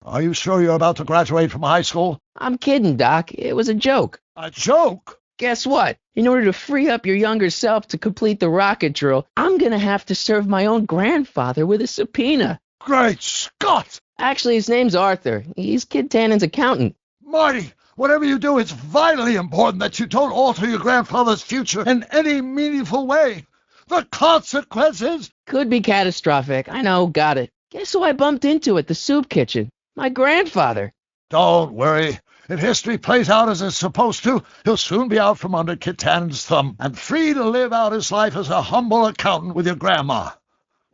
Are you sure you're about to graduate from high school? I'm kidding, Doc. It was a joke. A joke? Guess what? In order to free up your younger self to complete the rocket drill, I'm gonna have to serve my own grandfather with a subpoena. Great Scott! Actually, his name's Arthur. He's Kid Tannen's accountant. Marty, whatever you do, it's vitally important that you don't alter your grandfather's future in any meaningful way. The consequences could be catastrophic. I know, got it. Guess who I bumped into at the soup kitchen? My grandfather. Don't worry. If history plays out as it's supposed to, he'll soon be out from under Kit Tannen's thumb and free to live out his life as a humble accountant with your grandma.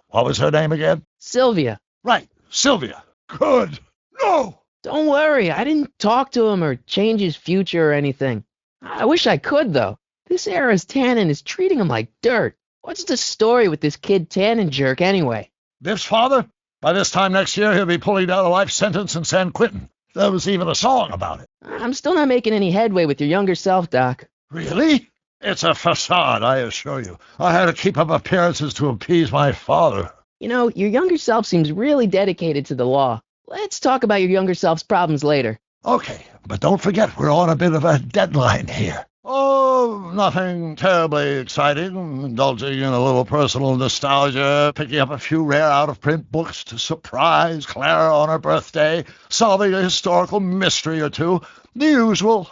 What was her name again? Sylvia. Right, Sylvia. Good. No! Don't worry, I didn't talk to him or change his future or anything. I wish I could, though. This era's Tannen is treating him like dirt. What's the story with this Kid Tannen jerk anyway? Biff's father? By this time next year, he'll be pulling down a life sentence in San Quentin. There was even a song about it. I'm still not making any headway with your younger self, Doc. Really? It's a facade, I assure you. I had to keep up appearances to appease my father. You know, your younger self seems really dedicated to the law. Let's talk about your younger self's problems later. Okay, but don't forget we're on a bit of a deadline here. Oh, nothing terribly exciting. Indulging in a little personal nostalgia, picking up a few rare out-of-print books to surprise Clara on her birthday, solving a historical mystery or two. The usual.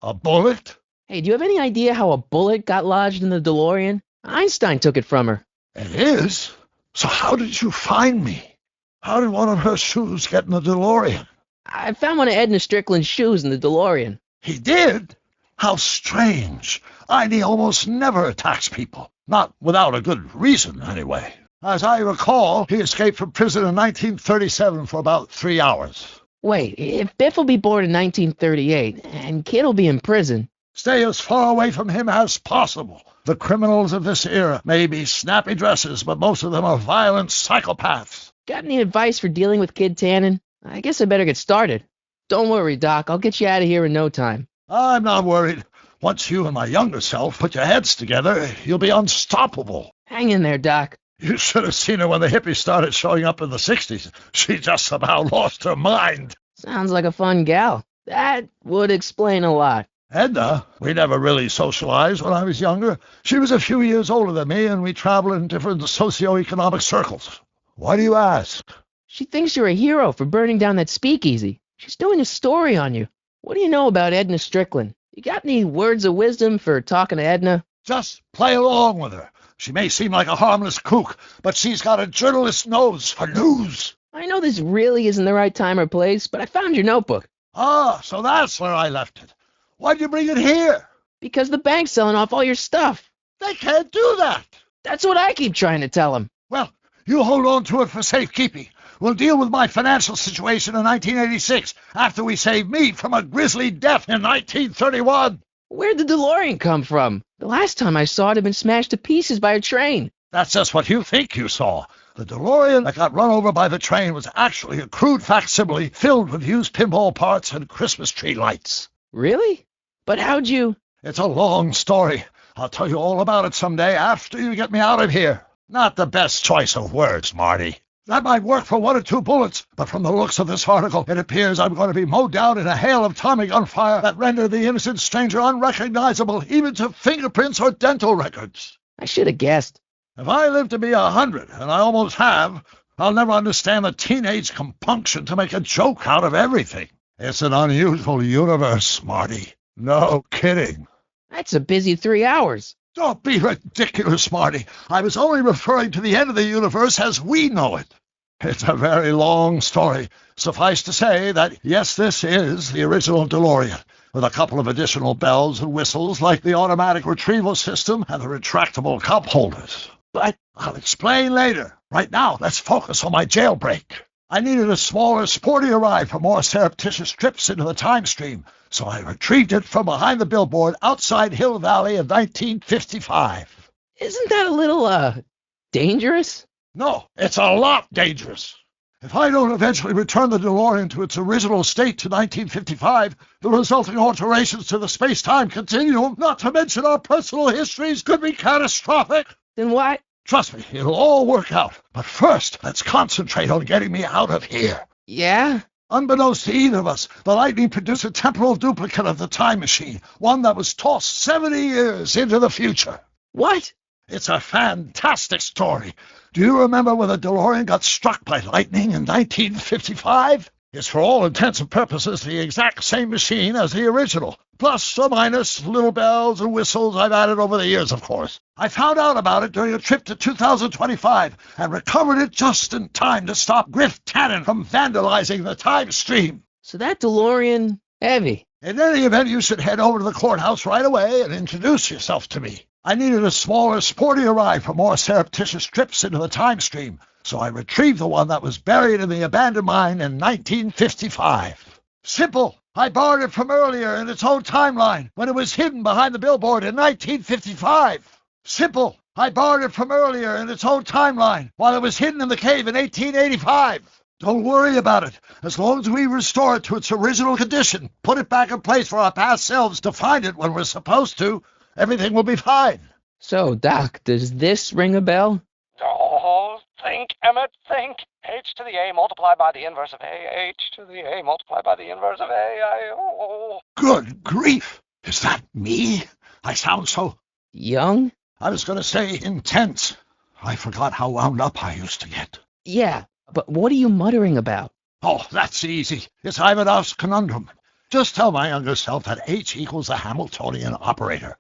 A bullet? Hey, do you have any idea how a bullet got lodged in the DeLorean? Einstein took it from her. It is? So how did you find me? How did one of her shoes get in the DeLorean? I found one of Edna Strickland's shoes in the DeLorean. He did? How strange. Ivy almost never attacks people. Not without a good reason, anyway. As I recall, he escaped from prison in 1937 for about 3 hours. Wait, if Biff will be born in 1938 and Kid will be in prison... Stay as far away from him as possible. The criminals of this era may be snappy dresses, but most of them are violent psychopaths. Got any advice for dealing with Kid Tannen? I guess I better get started. Don't worry, Doc. I'll get you out of here in no time. I'm not worried. Once you and my younger self put your heads together, you'll be unstoppable. Hang in there, Doc. You should have seen her when the hippies started showing up in the 60s. She just about lost her mind. Sounds like a fun gal. That would explain a lot. Edna, we never really socialized when I was younger. She was a few years older than me, and we traveled in different socioeconomic circles. Why do you ask? She thinks you're a hero for burning down that speakeasy. She's doing a story on you. What do you know about Edna Strickland? You got any words of wisdom for talking to Edna? Just play along with her. She may seem like a harmless kook, but she's got a journalist's nose for news. I know this really isn't the right time or place, but I found your notebook. Ah, so that's where I left it. Why'd you bring it here? Because the bank's selling off all your stuff. They can't do that. That's what I keep trying to tell them. Well, you hold on to it for safekeeping. We'll deal with my financial situation in 1986 after we saved me from a grisly death in 1931. Where'd the DeLorean come from? The last time I saw it had been smashed to pieces by a train. That's just what you think you saw. The DeLorean that got run over by the train was actually a crude facsimile filled with used pinball parts and Christmas tree lights. Really? But how'd you... It's a long story. I'll tell you all about it someday after you get me out of here. Not the best choice of words, Marty. That might work for 1 or 2 bullets, but from the looks of this article, it appears I'm going to be mowed down in a hail of Tommy gunfire that rendered the innocent stranger unrecognizable even to fingerprints or dental records. I should have guessed. If I live to be 100, and I almost have, I'll never understand the teenage compunction to make a joke out of everything. It's an unusual universe, Marty. No kidding. That's a busy 3 hours. Don't be ridiculous, Marty. I was only referring to the end of the universe as we know it. It's a very long story. Suffice to say that, yes, this is the original DeLorean, with a couple of additional bells and whistles like the automatic retrieval system and the retractable cup holders. But I'll explain later. Right now, let's focus on my jailbreak. I needed a smaller, sportier ride for more surreptitious trips into the time stream, so I retrieved it from behind the billboard outside Hill Valley in 1955. Isn't that a little, dangerous? No, it's a lot dangerous. If I don't eventually return the DeLorean to its original state to 1955, the resulting alterations to the space-time continuum, not to mention our personal histories, could be catastrophic. Then why? Trust me, it'll all work out. But first, let's concentrate on getting me out of here. Yeah? Unbeknownst to either of us, the Lightning produced a temporal duplicate of the time machine, one that was tossed 70 years into the future. What? It's a fantastic story. Do you remember when the DeLorean got struck by lightning in 1955? It's for all intents and purposes the exact same machine as the original, plus or minus little bells and whistles I've added over the years, of course. I found out about it during a trip to 2025 and recovered it just in time to stop Griff Tannen from vandalizing the time stream. So that DeLorean... heavy. In any event, you should head over to the courthouse right away and introduce yourself to me. I needed a smaller, sportier ride for more surreptitious trips into the time stream, so I retrieved the one that was buried in the abandoned mine in 1955. Simple. I borrowed it from earlier in its own timeline, when it was hidden behind the billboard in 1955. Simple. I borrowed it from earlier in its own timeline, while it was hidden in the cave in 1885. Don't worry about it. As long as we restore it to its original condition, put it back in place for our past selves to find it when we're supposed to, everything will be fine. So, Doc, does this ring a bell? Oh, think, Emmett, think. H to the A multiplied by the inverse of A. H to the A multiplied by the inverse of A. Good grief. Is that me? I sound so... young? I was going to say intense. I forgot how wound up I used to get. Yeah, but what are you muttering about? Oh, that's easy. It's Ivanov's conundrum. Just tell my younger self that H equals the Hamiltonian operator.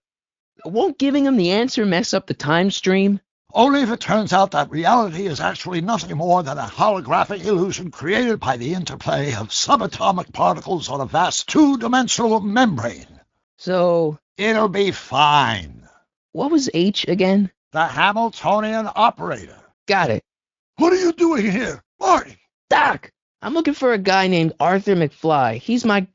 Won't giving him the answer mess up the time stream? Only if it turns out that reality is actually nothing more than a holographic illusion created by the interplay of subatomic particles on a vast two-dimensional membrane. So... it'll be fine. What was H again? the Hamiltonian operator. Got it. What are you doing here, Marty? Doc, I'm looking for a guy named Arthur McFly. He's my,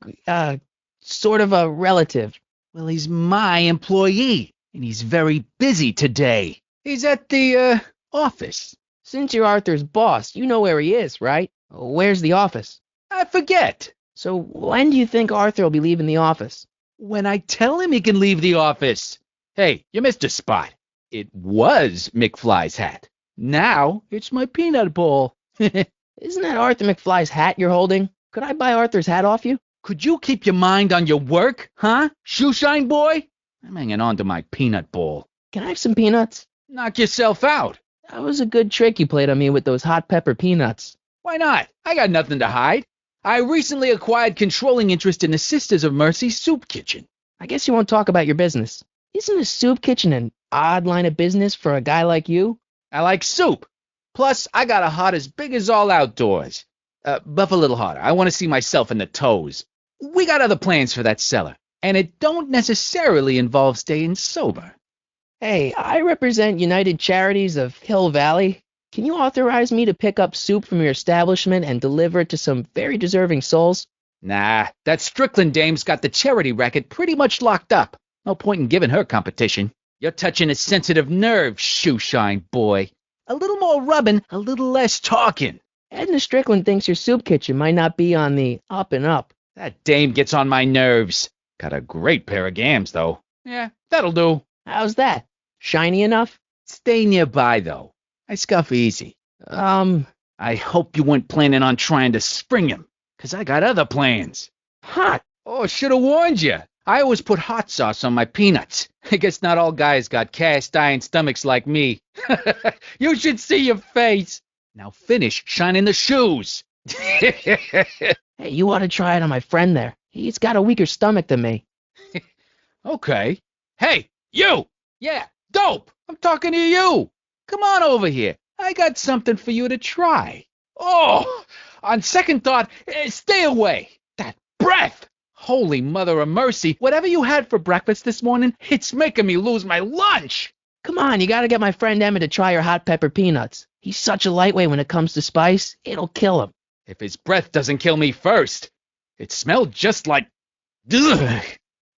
sort of a relative. Well, he's my employee, and he's very busy today. He's at the, office. Since you're Arthur's boss, you know where he is, right? Where's the office? I forget. So when do you think Arthur will be leaving the office? When I tell him he can leave the office. Hey, you missed a spot. It was McFly's hat. Now it's my peanut bowl. Isn't that Arthur McFly's hat you're holding? Could I buy Arthur's hat off you? Could you keep your mind on your work, huh, shoeshine boy? I'm hanging on to my peanut bowl. Can I have some peanuts? Knock yourself out. That was a good trick you played on me with those hot pepper peanuts. Why not? I got nothing to hide. I recently acquired controlling interest in the Sisters of Mercy Soup Kitchen. I guess you won't talk about your business. Isn't a soup kitchen an odd line of business for a guy like you? I like soup. Plus, I got a heart as big as all outdoors. Buff a little harder. I want to see myself in the toes. We got other plans for that cellar, and it don't necessarily involve staying sober. Hey, I represent United Charities of Hill Valley. Can you authorize me to pick up soup from your establishment and deliver it to some very deserving souls? Nah, that Strickland dame's got the charity racket pretty much locked up. No point in giving her competition. You're touching a sensitive nerve, shoeshine boy. A little more rubbing, a little less talking. Edna Strickland thinks your soup kitchen might not be on the up and up. That dame gets on my nerves. Got a great pair of gams, though. Yeah, that'll do. How's that? Shiny enough? Stay nearby, though. I scuff easy. I hope you weren't planning on trying to spring him, 'cause I got other plans. Hot? Oh, should have warned you. I always put hot sauce on my peanuts. I guess not all guys got cast iron stomachs like me. You should see your face. Now finish shining the shoes. Hey, you ought to try it on my friend there. He's got a weaker stomach than me. Okay. Hey, you! Yeah, dope! I'm talking to you! Come on over here. I got something for you to try. Oh! On second thought, stay away. That breath! Holy Mother of Mercy, whatever you had for breakfast this morning, it's making me lose my lunch! Come on, you gotta get my friend Emmett to try your hot pepper peanuts. He's such a lightweight when it comes to spice, it'll kill him. If his breath doesn't kill me first. It smelled just like... Ugh.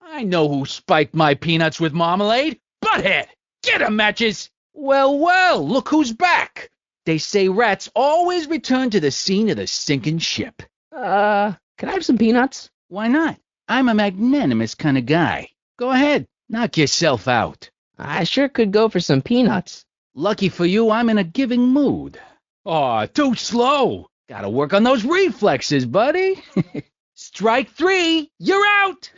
I know who spiked my peanuts with marmalade. Butthead! Get 'em, matches! Well, well, look who's back. They say rats always return to the scene of the sinking ship. Can I have some peanuts? Why not? I'm a magnanimous kind of guy. Go ahead, knock yourself out. I sure could go for some peanuts. Lucky for you, I'm in a giving mood. Aw, too slow. Gotta work on those reflexes, buddy. Strike 3, you're out.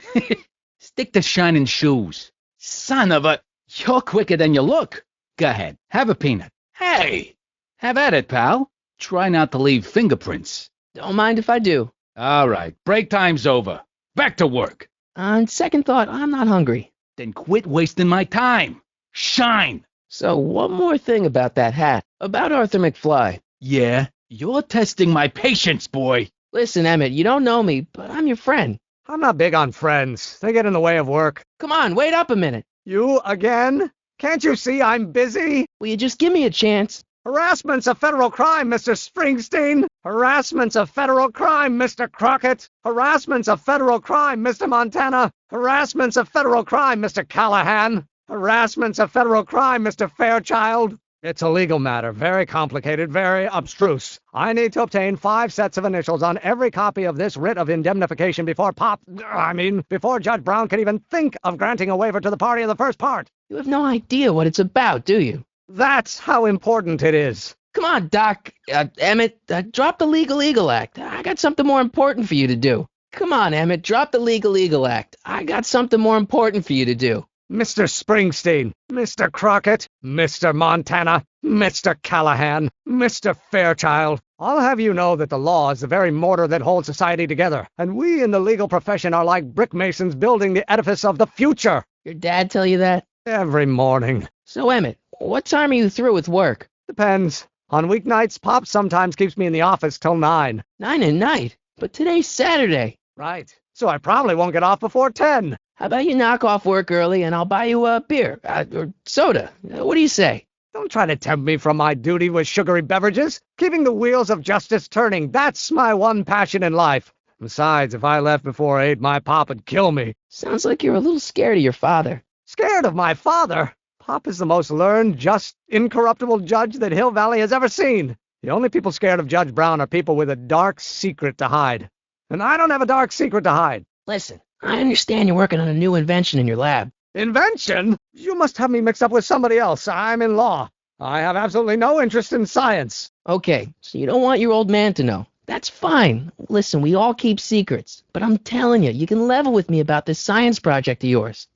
Stick to shining shoes. Son of a... You're quicker than you look. Go ahead, have a peanut. Hey! Have at it, pal. Try not to leave fingerprints. Don't mind if I do. All right, break time's over. Back to work. On second thought, I'm not hungry. Then quit wasting my time. Shine! So one more thing about that hat. About Arthur McFly. Yeah? You're testing my patience, boy. Listen, Emmett, you don't know me, but I'm your friend. I'm not big on friends. They get in the way of work. Come on, wait up a minute. You again? Can't you see I'm busy? Will you just give me a chance? Harassment's a federal crime, Mr. Springsteen. Harassment's a federal crime, Mr. Crockett. Harassment's a federal crime, Mr. Montana. Harassment's a federal crime, Mr. Callahan. Harassment's a federal crime, Mr. Fairchild. It's a legal matter, very complicated, very abstruse. I need to obtain 5 sets of initials on every copy of this writ of indemnification before before Judge Brown can even think of granting a waiver to the party in the first part. You have no idea what it's about, do you? That's how important it is. Come on, Doc. Emmett, drop the Legal Eagle Act. I got something more important for you to do. Come on, Emmett, drop the Legal Eagle Act. I got something more important for you to do. Mr. Springsteen, Mr. Crockett, Mr. Montana, Mr. Callahan, Mr. Fairchild, I'll have you know that the law is the very mortar that holds society together, and we in the legal profession are like brick masons building the edifice of the future. Your dad tell you that? Every morning. So, Emmett, what time are you through with work? Depends. On weeknights, Pop sometimes keeps me in the office till 9. 9 at night? But today's Saturday. Right. So I probably won't get off before 10. How about you knock off work early and I'll buy you a beer or soda? What do you say? Don't try to tempt me from my duty with sugary beverages. Keeping the wheels of justice turning, that's my one passion in life. Besides, if I left before 8, my pop would kill me. Sounds like you're a little scared of your father. Scared of my father? Pop is the most learned, just, incorruptible judge that Hill Valley has ever seen. The only people scared of Judge Brown are people with a dark secret to hide. And I don't have a dark secret to hide. Listen, I understand you're working on a new invention in your lab. Invention? You must have me mixed up with somebody else. I'm in law. I have absolutely no interest in science. Okay, so you don't want your old man to know. That's fine. Listen, we all keep secrets. But I'm telling you, you can level with me about this science project of yours.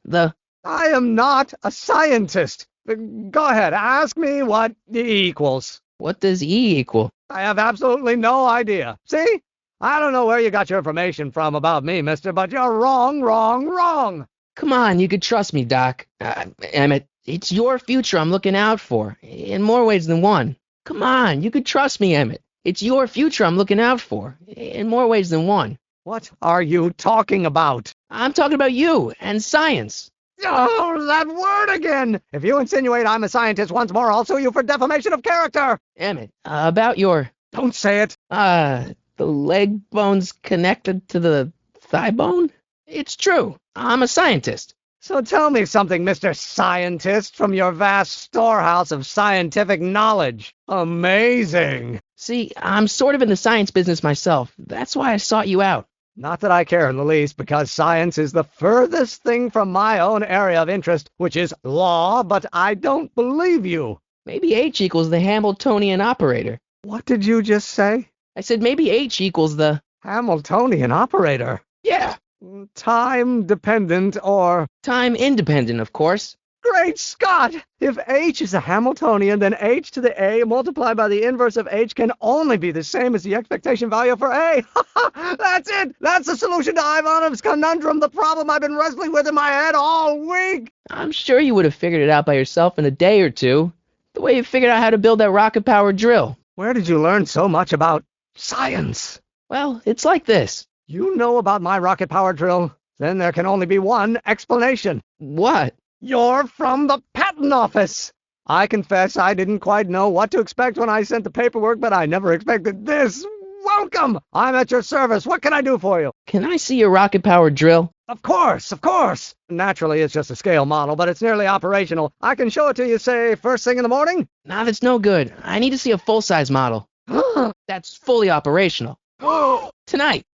I am not a scientist. Go ahead, ask me what E equals. What does E equal? I have absolutely no idea. See? I don't know where you got your information from about me, mister, but you're wrong, wrong, wrong. Come on, you could trust me, Doc. Emmett, it's your future I'm looking out for, in more ways than one. Come on, you could trust me, Emmett. It's your future I'm looking out for, in more ways than one. What are you talking about? I'm talking about you and science. Oh, that word again! If you insinuate I'm a scientist once more, I'll sue you for defamation of character! Emmett, about your... Don't say it. The leg bone's connected to the thigh bone? It's true. I'm a scientist. So tell me something, Mr. Scientist, from your vast storehouse of scientific knowledge. Amazing. See, I'm sort of in the science business myself. That's why I sought you out. Not that I care in the least, because science is the furthest thing from my own area of interest, which is law, but I don't believe you. Maybe H equals the Hamiltonian operator. What did you just say? I said maybe H equals the... Hamiltonian operator? Yeah. Time-dependent or... Time-independent, of course. Great Scott! If H is a Hamiltonian, then H to the A multiplied by the inverse of H can only be the same as the expectation value for A. That's it! That's the solution to Ivanov's conundrum, the problem I've been wrestling with in my head all week! I'm sure you would have figured it out by yourself in a day or two. The way you figured out how to build that rocket-powered drill. Where did you learn so much about science? Well, it's like this. You know about my rocket-powered drill? Then there can only be one explanation. What? You're from the patent office. I confess I didn't quite know what to expect when I sent the paperwork, but I never expected this. Welcome! I'm at your service. What can I do for you? Can I see your rocket-powered drill? Of course, of course. Naturally, it's just a scale model, but it's nearly operational. I can show it to you, say, first thing in the morning? Nah, that's no good. I need to see a full-size model. That's fully operational. Tonight.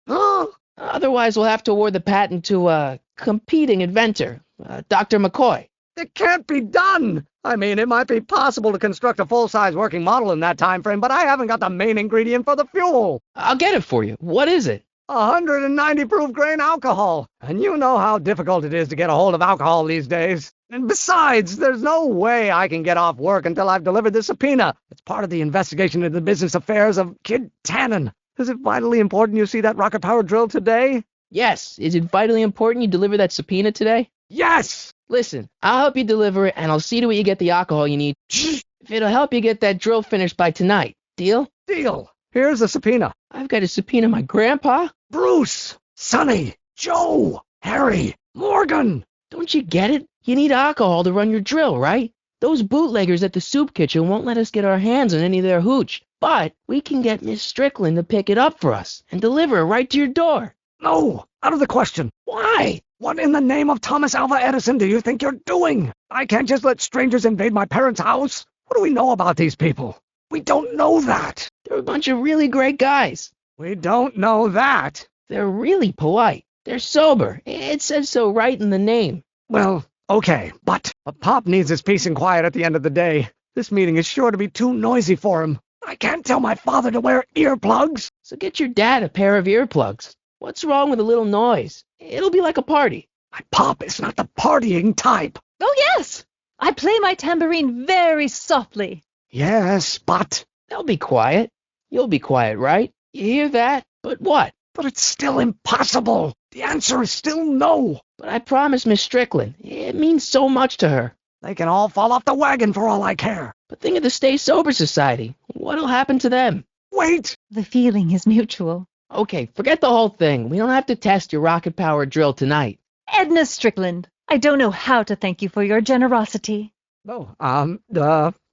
Otherwise, we'll have to award the patent to a competing inventor, Dr. McCoy. It can't be done! I mean, it might be possible to construct a full-size working model in that time frame, but I haven't got the main ingredient for the fuel. I'll get it for you. What is it? 190 proof grain alcohol. And you know how difficult it is to get a hold of alcohol these days. And besides, there's no way I can get off work until I've delivered the subpoena. It's part of the investigation into the business affairs of Kid Tannen. Is it vitally important you see that rocket-powered drill today? Yes. Is it vitally important you deliver that subpoena today? Yes! Listen, I'll help you deliver it, and I'll see to it you get the alcohol you need. If it'll help you get that drill finished by tonight. Deal? Deal. Here's the subpoena. I've got to subpoena my grandpa? Bruce! Sonny! Joe! Harry! Morgan! Don't you get it? You need alcohol to run your drill, right? Those bootleggers at the soup kitchen won't let us get our hands on any of their hooch. But we can get Miss Strickland to pick it up for us and deliver it right to your door. No! Out of the question. Why? What in the name of Thomas Alva Edison do you think you're doing? I can't just let strangers invade my parents' house. What do we know about these people? We don't know that. They're a bunch of really great guys. We don't know that. They're really polite. They're sober. It says so right in the name. Well, okay, but Pop needs his peace and quiet at the end of the day. This meeting is sure to be too noisy for him. I can't tell my father to wear earplugs. So get your dad a pair of earplugs. What's wrong with a little noise? It'll be like a party. My Pop is not the partying type. Oh, yes. I play my tambourine very softly. Yes, but... They'll be quiet. You'll be quiet, right? You hear that? But what? But it's still impossible. The answer is still no. But I promised Miss Strickland. It means so much to her. They can all fall off the wagon for all I care. But think of the Stay Sober Society. What'll happen to them? Wait! The feeling is mutual. Okay, forget the whole thing. We don't have to test your rocket-powered drill tonight. Edna Strickland. I don't know how to thank you for your generosity.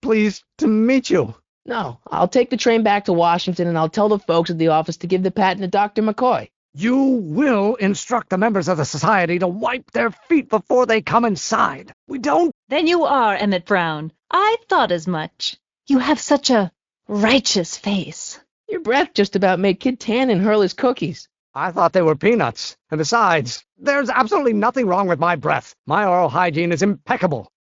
Pleased to meet you. No, I'll take the train back to Washington and I'll tell the folks at the office to give the patent to Dr. McCoy. You will instruct the members of the society to wipe their feet before they come inside. We don't... Then you are Emmett Brown. I thought as much. You have such a righteous face. Your breath just about made Kid Tannen hurl his cookies. I thought they were peanuts. And besides, there's absolutely nothing wrong with my breath. My oral hygiene is impeccable.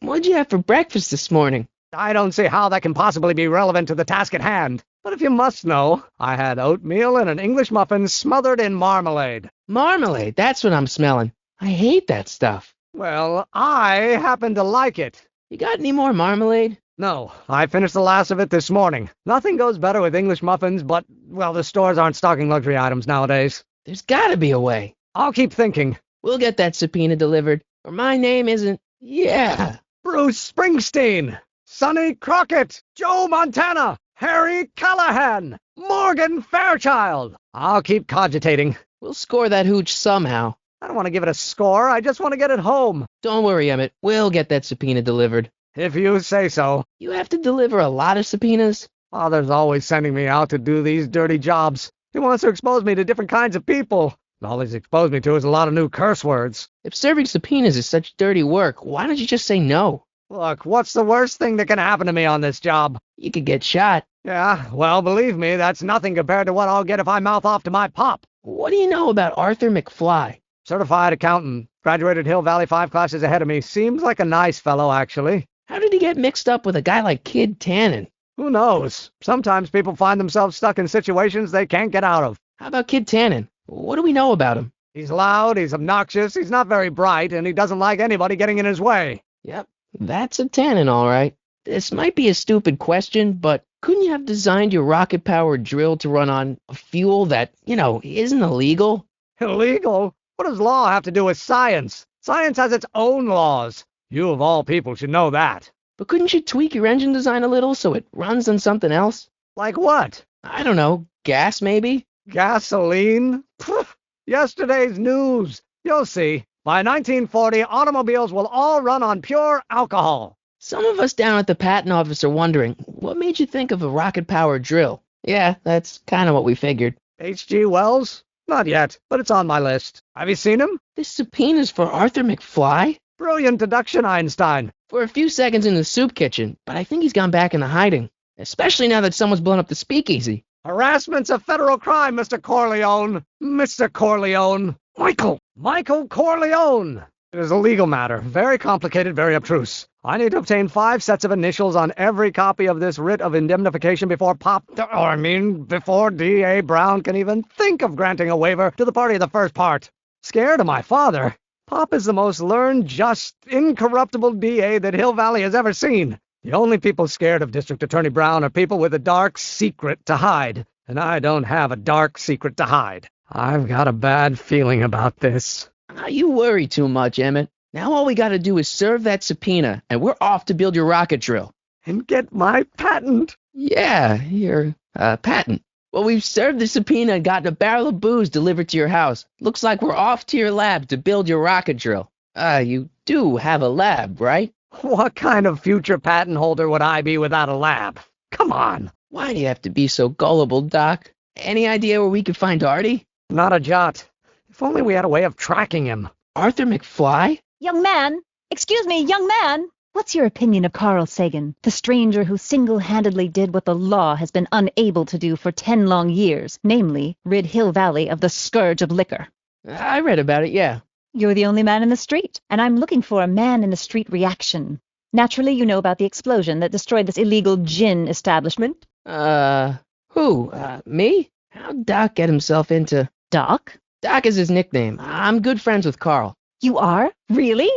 What'd you have for breakfast this morning? I don't see how that can possibly be relevant to the task at hand. But if you must know, I had oatmeal and an English muffin smothered in marmalade. Marmalade, that's what I'm smelling. I hate that stuff. Well, I happen to like it. You got any more marmalade? No, I finished the last of it this morning. Nothing goes better with English muffins, but, well, the stores aren't stocking luxury items nowadays. There's gotta be a way. I'll keep thinking. We'll get that subpoena delivered, or my name isn't... Yeah. Bruce Springsteen, Sonny Crockett, Joe Montana, Harry Callahan, Morgan Fairchild. I'll keep cogitating. We'll score that hooch somehow. I don't want to give it a score. I just want to get it home. Don't worry, Emmett. We'll get that subpoena delivered. If you say so. You have to deliver a lot of subpoenas? Father's always sending me out to do these dirty jobs. He wants to expose me to different kinds of people. All he's exposed me to is a lot of new curse words. If serving subpoenas is such dirty work, why don't you just say no? Look, what's the worst thing that can happen to me on this job? You could get shot. Yeah, well, believe me, that's nothing compared to what I'll get if I mouth off to my pop. What do you know about Arthur McFly? Certified accountant. Graduated Hill Valley 5 classes ahead of me. Seems like a nice fellow, actually. How did he get mixed up with a guy like Kid Tannen? Who knows? Sometimes people find themselves stuck in situations they can't get out of. How about Kid Tannen? What do we know about him? He's loud, he's obnoxious, he's not very bright, and he doesn't like anybody getting in his way. Yep, that's a Tannen, all right. This might be a stupid question, but couldn't you have designed your rocket-powered drill to run on a fuel that, isn't illegal? Illegal? What does law have to do with science? Science has its own laws. You, of all people, should know that. But couldn't you tweak your engine design a little so it runs on something else? Like what? I don't know. Gas, maybe? Gasoline? Pfft, yesterday's news. You'll see. By 1940, automobiles will all run on pure alcohol. Some of us down at the patent office are wondering, what made you think of a rocket-powered drill? Yeah, that's kind of what we figured. H.G. Wells? Not yet, but it's on my list. Have you seen him? This subpoena's for Arthur McFly? Brilliant deduction, Einstein. For a few seconds in the soup kitchen, but I think he's gone back into hiding. Especially now that someone's blown up the speakeasy. Harassment's a federal crime, Mr. Corleone. Mr. Corleone. Michael Corleone. It is a legal matter. Very complicated, very obtruse. I need to obtain 5 sets of initials on every copy of this writ of indemnification before before D.A. Brown can even think of granting a waiver to the party of the first part. Scared of my father? Pop is the most learned, just, incorruptible D.A. that Hill Valley has ever seen. The only people scared of District Attorney Brown are people with a dark secret to hide. And I don't have a dark secret to hide. I've got a bad feeling about this. You worry too much, Emmett. Now all we gotta do is serve that subpoena, and we're off to build your rocket drill. And get my patent. Yeah, your patent. Well, we've served the subpoena and gotten a barrel of booze delivered to your house. Looks like we're off to your lab to build your rocket drill. You do have a lab, right? What kind of future patent holder would I be without a lab? Come on. Why do you have to be so gullible, Doc? Any idea where we could find Artie? Not a jot. If only we had a way of tracking him. Arthur McFly? Young man! Excuse me, young man! What's your opinion of Carl Sagan, the stranger who single-handedly did what the law has been unable to do for 10 long years, namely, rid Hill Valley of the scourge of liquor? I read about it, yeah. You're the only man in the street, and I'm looking for a man-in-the-street reaction. Naturally, you know about the explosion that destroyed this illegal gin establishment. Who? Me? How'd Doc get himself into... Doc? Doc is his nickname. I'm good friends with Carl. You are? Really?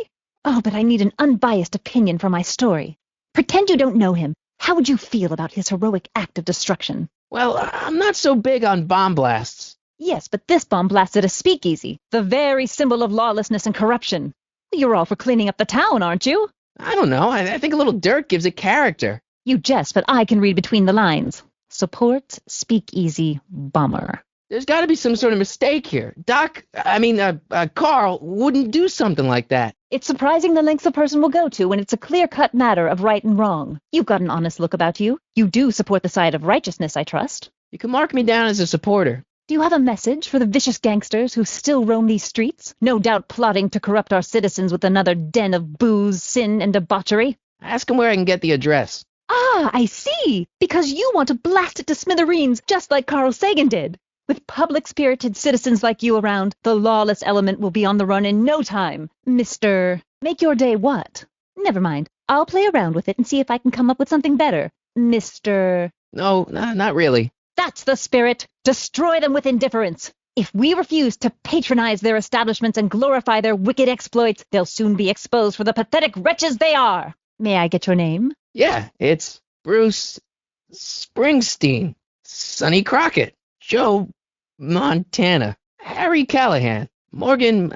Oh, but I need an unbiased opinion for my story. Pretend you don't know him. How would you feel about his heroic act of destruction? Well, I'm not so big on bomb blasts. Yes, but this bomb blasted a speakeasy, the very symbol of lawlessness and corruption. You're all for cleaning up the town, aren't you? I don't know. I think a little dirt gives it character. You jest, but I can read between the lines. Support speakeasy bomber. There's got to be some sort of mistake here. Carl wouldn't do something like that. It's surprising the lengths a person will go to when it's a clear-cut matter of right and wrong. You've got an honest look about you. You do support the side of righteousness, I trust. You can mark me down as a supporter. Do you have a message for the vicious gangsters who still roam these streets, no doubt plotting to corrupt our citizens with another den of booze, sin, and debauchery? Ask him where I can get the address. Ah, I see. Because you want to blast it to smithereens, just like Carl Sagan did. With public-spirited citizens like you around, the lawless element will be on the run in no time. Mr. Make your day what? Never mind. I'll play around with it and see if I can come up with something better. Mr. No, not really. That's the spirit. Destroy them with indifference. If we refuse to patronize their establishments and glorify their wicked exploits, they'll soon be exposed for the pathetic wretches they are. May I get your name? Yeah, it's Bruce Springsteen, Sonny Crockett, Joe Montana, Harry Callahan, Morgan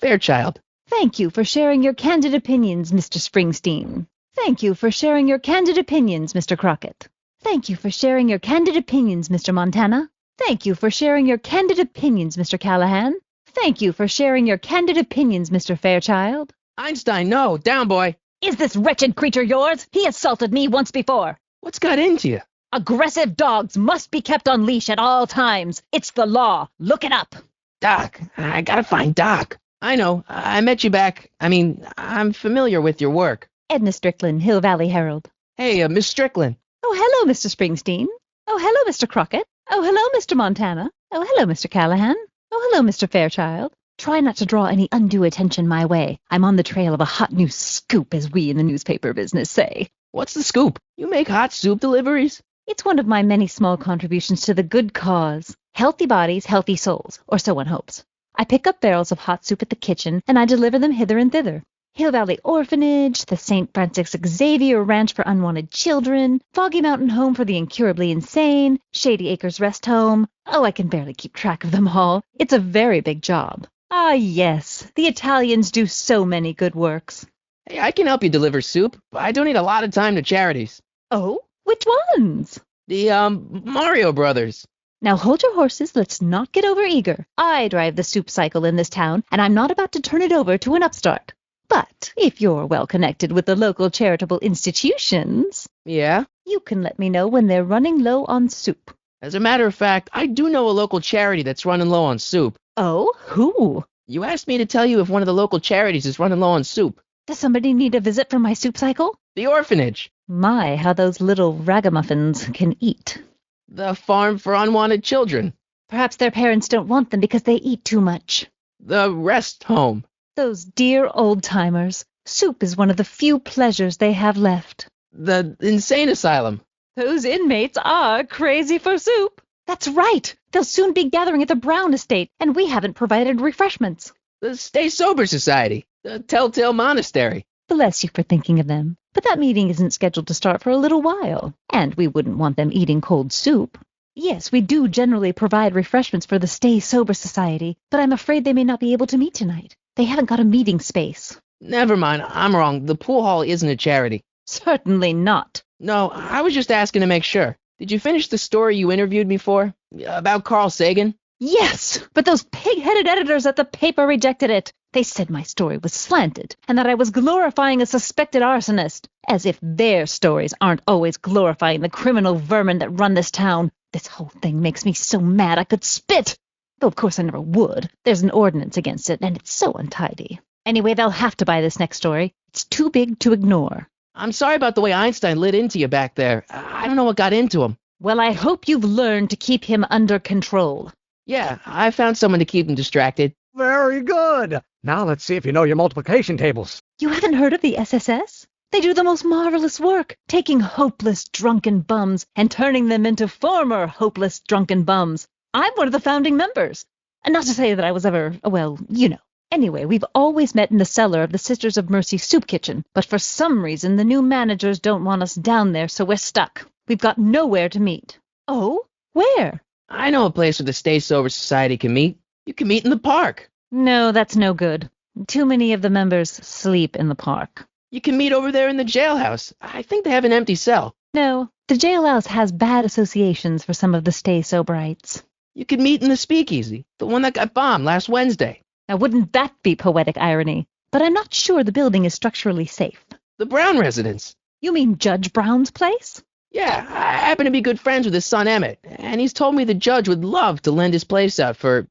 Fairchild. Thank you for sharing your candid opinions, Mr. Springsteen. Thank you for sharing your candid opinions, Mr. Crockett. Thank you for sharing your candid opinions, Mr. Montana. Thank you for sharing your candid opinions, Mr. Callahan. Thank you for sharing your candid opinions, Mr. Fairchild. Einstein, no, down, boy. Is this wretched creature yours? He assaulted me once before. What's got into you? Aggressive dogs must be kept on leash at all times. It's the law. Look it up. Doc, I gotta find Doc. I know. I met you back. I'm familiar with your work. Edna Strickland, Hill Valley Herald. Hey, Miss Strickland. Oh, hello, Mr. Springsteen. Oh, hello, Mr. Crockett. Oh, hello, Mr. Montana. Oh, hello, Mr. Callahan. Oh, hello, Mr. Fairchild. Try not to draw any undue attention my way. I'm on the trail of a hot new scoop, as we in the newspaper business say. What's the scoop? You make hot soup deliveries? It's one of my many small contributions to the good cause. Healthy bodies, healthy souls, or so one hopes. I pick up barrels of hot soup at the kitchen, and I deliver them hither and thither. Hill Valley Orphanage, the St. Francis Xavier Ranch for Unwanted Children, Foggy Mountain Home for the Incurably Insane, Shady Acres Rest Home. Oh, I can barely keep track of them all. It's a very big job. Ah, yes, the Italians do so many good works. Hey, I can help you deliver soup. I donate a lot of time to charities. Oh, which ones? The, Mario Brothers. Now hold your horses, let's not get overeager. I drive the soup cycle in this town, and I'm not about to turn it over to an upstart. But if you're well connected with the local charitable institutions... Yeah? You can let me know when they're running low on soup. As a matter of fact, I do know a local charity that's running low on soup. Oh? Who? You asked me to tell you if one of the local charities is running low on soup. Does somebody need a visit from my soup cycle? The orphanage. My, how those little ragamuffins can eat. The farm for unwanted children. Perhaps their parents don't want them because they eat too much. The rest home. Those dear old-timers. Soup is one of the few pleasures they have left. The insane asylum. Those inmates are crazy for soup. That's right. They'll soon be gathering at the Brown Estate, and we haven't provided refreshments. The Stay Sober Society. The Telltale Monastery. Bless you for thinking of them. But that meeting isn't scheduled to start for a little while, and we wouldn't want them eating cold soup. Yes, we do generally provide refreshments for the Stay Sober Society, but I'm afraid they may not be able to meet tonight. They haven't got a meeting space. Never mind, I'm wrong. The pool hall isn't a charity. Certainly not. No, I was just asking to make sure. Did you finish the story you interviewed me for? About Carl Sagan? Yes, but those pig-headed editors at the paper rejected it. They said my story was slanted, and that I was glorifying a suspected arsonist. As if their stories aren't always glorifying the criminal vermin that run this town. This whole thing makes me so mad I could spit. Though of course I never would. There's an ordinance against it, and it's so untidy. Anyway, they'll have to buy this next story. It's too big to ignore. I'm sorry about the way Einstein lit into you back there. I don't know what got into him. Well, I hope you've learned to keep him under control. Yeah, I found someone to keep him distracted. Very good. Now let's see if you know your multiplication tables. You haven't heard of the SSS? They do the most marvelous work, taking hopeless drunken bums and turning them into former hopeless drunken bums. I'm one of the founding members. And not to say that I was ever, well, you know. Anyway, we've always met in the cellar of the Sisters of Mercy soup kitchen, but for some reason the new managers don't want us down there, so we're stuck. We've got nowhere to meet. Oh? Where? I know a place where the Stay Sober Society can meet. You can meet in the park. No, that's no good. Too many of the members sleep in the park. You can meet over there in the jailhouse. I think they have an empty cell. No, the jailhouse has bad associations for some of the Stay Soberites. You could meet in the speakeasy, the one that got bombed last Wednesday. Now, wouldn't that be poetic irony? But I'm not sure the building is structurally safe. The Brown residence. You mean Judge Brown's place? Yeah, I happen to be good friends with his son Emmett, and he's told me the judge would love to lend his place out for,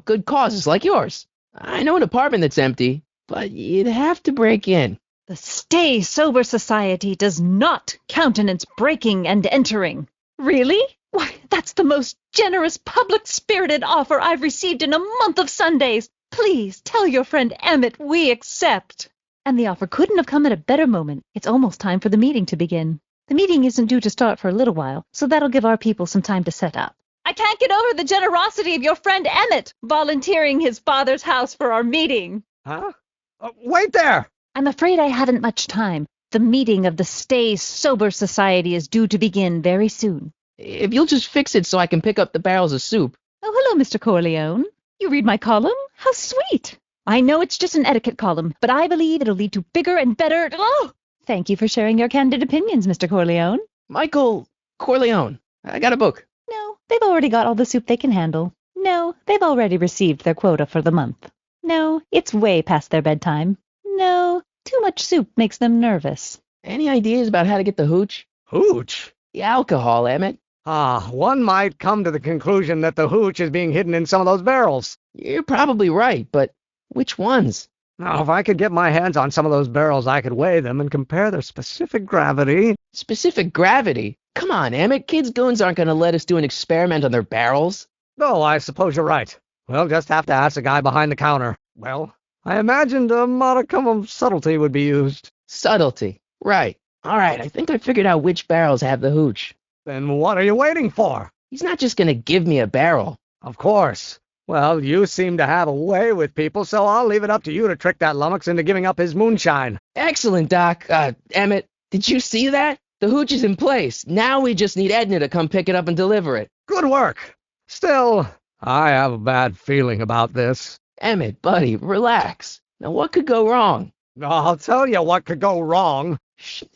good causes like yours. I know an apartment that's empty, but you'd have to break in. The Stay Sober Society does not countenance breaking and entering. Really? Why, that's the most generous, public-spirited offer I've received in a month of Sundays. Please tell your friend Emmett we accept. And the offer couldn't have come at a better moment. It's almost time for the meeting to begin. The meeting isn't due to start for a little while, so that'll give our people some time to set up. I can't get over the generosity of your friend Emmett volunteering his father's house for our meeting. Huh? Wait there! I'm afraid I haven't much time. The meeting of the Stay Sober Society is due to begin very soon. If you'll just fix it so I can pick up the barrels of soup. Oh, hello, Mr. Corleone. You read my column? How sweet! I know it's just an etiquette column, but I believe it'll lead to bigger and better... Oh! Thank you for sharing your candid opinions, Mr. Corleone. Michael Corleone. I got a book. No, they've already got all the soup they can handle. No, they've already received their quota for the month. No, it's way past their bedtime. No, too much soup makes them nervous. Any ideas about how to get the hooch? Hooch? The alcohol, Emmett. One might come to the conclusion that the hooch is being hidden in some of those barrels. You're probably right, but which ones? Now, if I could get my hands on some of those barrels, I could weigh them and compare their specific gravity. Specific gravity? Come on, Emmett. Kids' goons aren't going to let us do an experiment on their barrels. No, I suppose you're right. We'll just have to ask the guy behind the counter. Well, I imagined a modicum of subtlety would be used. Subtlety. Right. All right, I think I figured out which barrels have the hooch. Then what are you waiting for? He's not just going to give me a barrel. Of course. Well, you seem to have a way with people, so I'll leave it up to you to trick that lummox into giving up his moonshine. Excellent, Doc. Emmett, did you see that? The hooch is in place. Now we just need Edna to come pick it up and deliver it. Good work. Still, I have a bad feeling about this. Emmett, buddy, relax. Now what could go wrong? I'll tell you what could go wrong.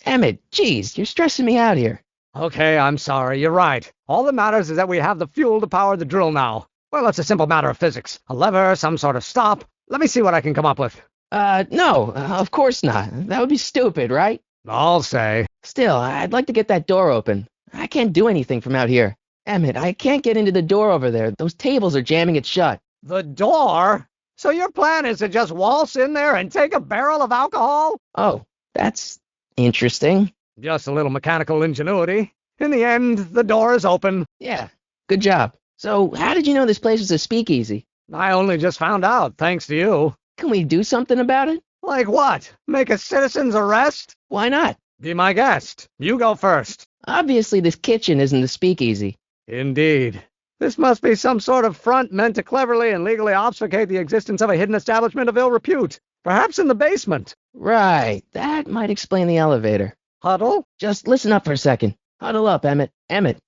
Emmett, geez, you're stressing me out here. Okay, I'm sorry, you're right. All that matters is that we have the fuel to power the drill now. Well, it's a simple matter of physics. A lever, some sort of stop. Let me see what I can come up with. No, of course not. That would be stupid, right? I'll say. Still, I'd like to get that door open. I can't do anything from out here. Emmett, I can't get into the door over there. Those tables are jamming it shut. The door? So your plan is to just waltz in there and take a barrel of alcohol? Oh, that's interesting. Just a little mechanical ingenuity. In the end, the door is open. Yeah, good job. So, how did you know this place was a speakeasy? I only just found out, thanks to you. Can we do something about it? Like what? Make a citizen's arrest? Why not? Be my guest. You go first. Obviously, this kitchen isn't the speakeasy. Indeed. This must be some sort of front meant to cleverly and legally obfuscate the existence of a hidden establishment of ill repute. Perhaps in the basement. Right. That might explain the elevator. Huddle? Just listen up for a second. Huddle up, Emmett. Emmett.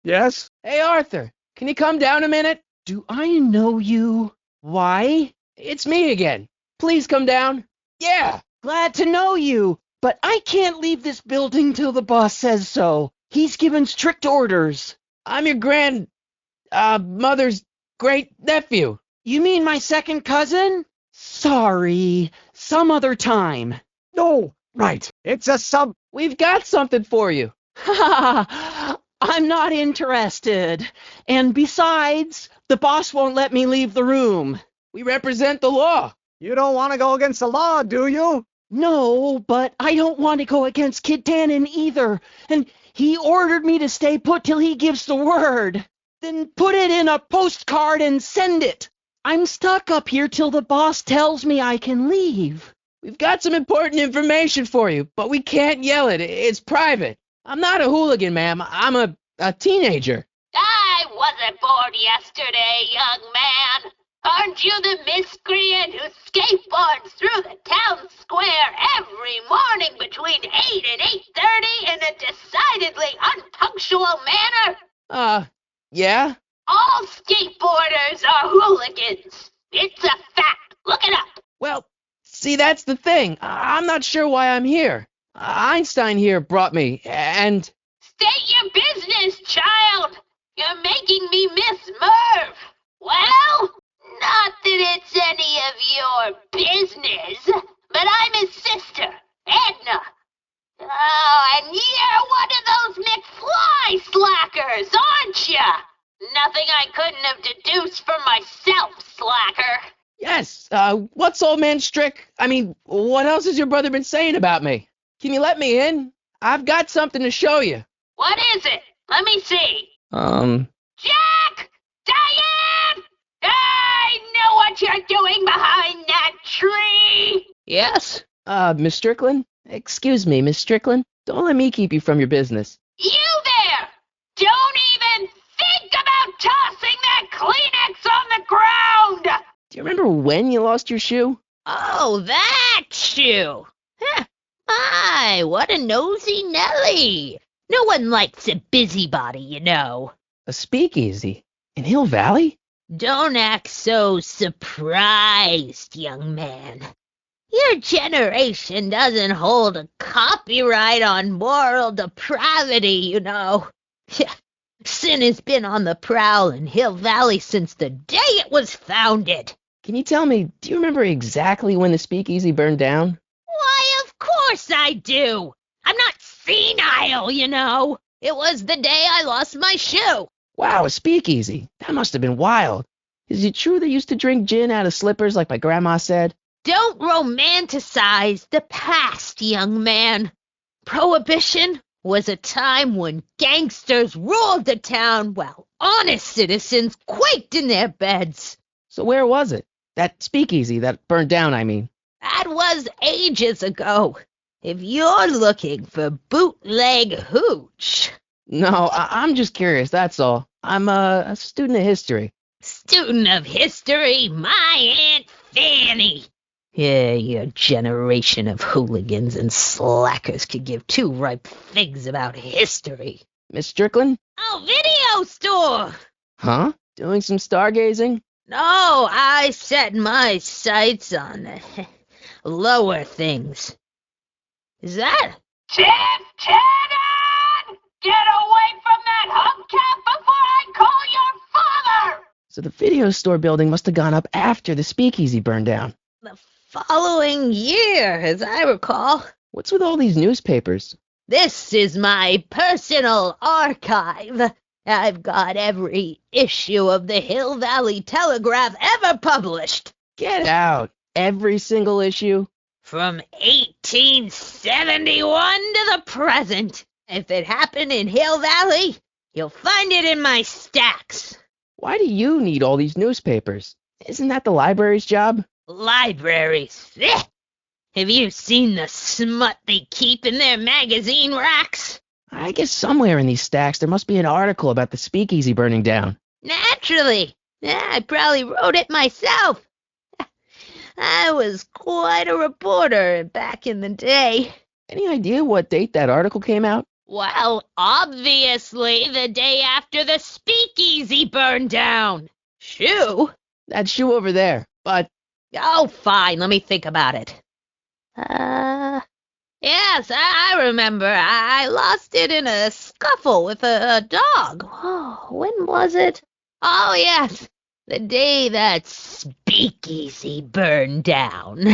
Yes? Hey, Arthur. Can you come down a minute? Do I know you? Why? It's me again. Please come down. Yeah. Glad to know you, but I can't leave this building till the boss says so. He's given strict orders. I'm your mother's great-nephew. You mean my second cousin? Sorry. Some other time. No, right. It's a We've got something for you. I'm not interested. And besides, the boss won't let me leave the room. We represent the law. You don't want to go against the law, do you? No, but I don't want to go against Kid Tannen either. And he ordered me to stay put till he gives the word. Then put it in a postcard and send it. I'm stuck up here till the boss tells me I can leave. We've got some important information for you, but we can't yell it. It's private. I'm not a hooligan, ma'am. I'm a teenager. I wasn't born yesterday, young man. Aren't you the miscreant who skateboards through the town square every morning between 8 and 8:30 in a decidedly unpunctual manner? Yeah? All skateboarders are hooligans. It's a fact. Look it up. Well, see, that's the thing. I'm not sure why I'm here. Einstein here brought me, and... State your business, child. You're making me miss Merv. Well, not that it's any of your business, but I'm his sister, Edna. Oh, and you're one of those McFly slackers, aren't ya? Nothing I couldn't have deduced for myself, slacker. Yes, what's old man Strick? I mean, what else has your brother been saying about me? Can you let me in? I've got something to show you. What is it? Let me see. Jack! Diane! I know what you're doing behind that tree! Yes? Miss Strickland? Excuse me, Miss Strickland. Don't let me keep you from your business. You there! Don't even think about tossing that Kleenex on the ground! Do you remember when you lost your shoe? Oh, that shoe! Huh. My, what a nosy Nelly! No one likes a busybody, you know. A speakeasy? In Hill Valley? Don't act so surprised, young man. Your generation doesn't hold a copyright on moral depravity, you know. Sin has been on the prowl in Hill Valley since the day it was founded. Can you tell me, do you remember exactly when the speakeasy burned down? Why, of course I do. I'm not senile, you know. It was the day I lost my shoe. Wow, a speakeasy. That must have been wild. Is it true they used to drink gin out of slippers like my grandma said? Don't romanticize the past, young man. Prohibition was a time when gangsters ruled the town while honest citizens quaked in their beds. So where was it? That speakeasy that burned down, I mean. That was ages ago. If you're looking for bootleg hooch. No, I'm just curious, that's all. I'm a student of history. Student of history, my Aunt Fanny. Yeah, your generation of hooligans and slackers could give two ripe figs about history. Miss Strickland? Oh, video store! Huh? Doing some stargazing? No, I set my sights on the lower things. Is that? Tiff Tannen! Get away from that hubcap before I call your father! So the video store building must have gone up after the speakeasy burned down. The following year, as I recall. What's with all these newspapers? This is my personal archive. I've got every issue of the Hill Valley Telegraph ever published. Get out. Every single issue? From 1871 to the present. If it happened in Hill Valley, you'll find it in my stacks. Why do you need all these newspapers? Isn't that the library's job? Libraries. Have you seen the smut they keep in their magazine racks? I guess somewhere in these stacks there must be an article about the speakeasy burning down. Naturally. I probably wrote it myself. I was quite a reporter back in the day. Any idea what date that article came out? Well, obviously the day after the speakeasy burned down. Shoe? That shoe over there, but... Oh, fine, let me think about it. Yes, I remember. I lost it in a scuffle with a dog. Oh, when was it? Oh, yes, the day that speakeasy burned down.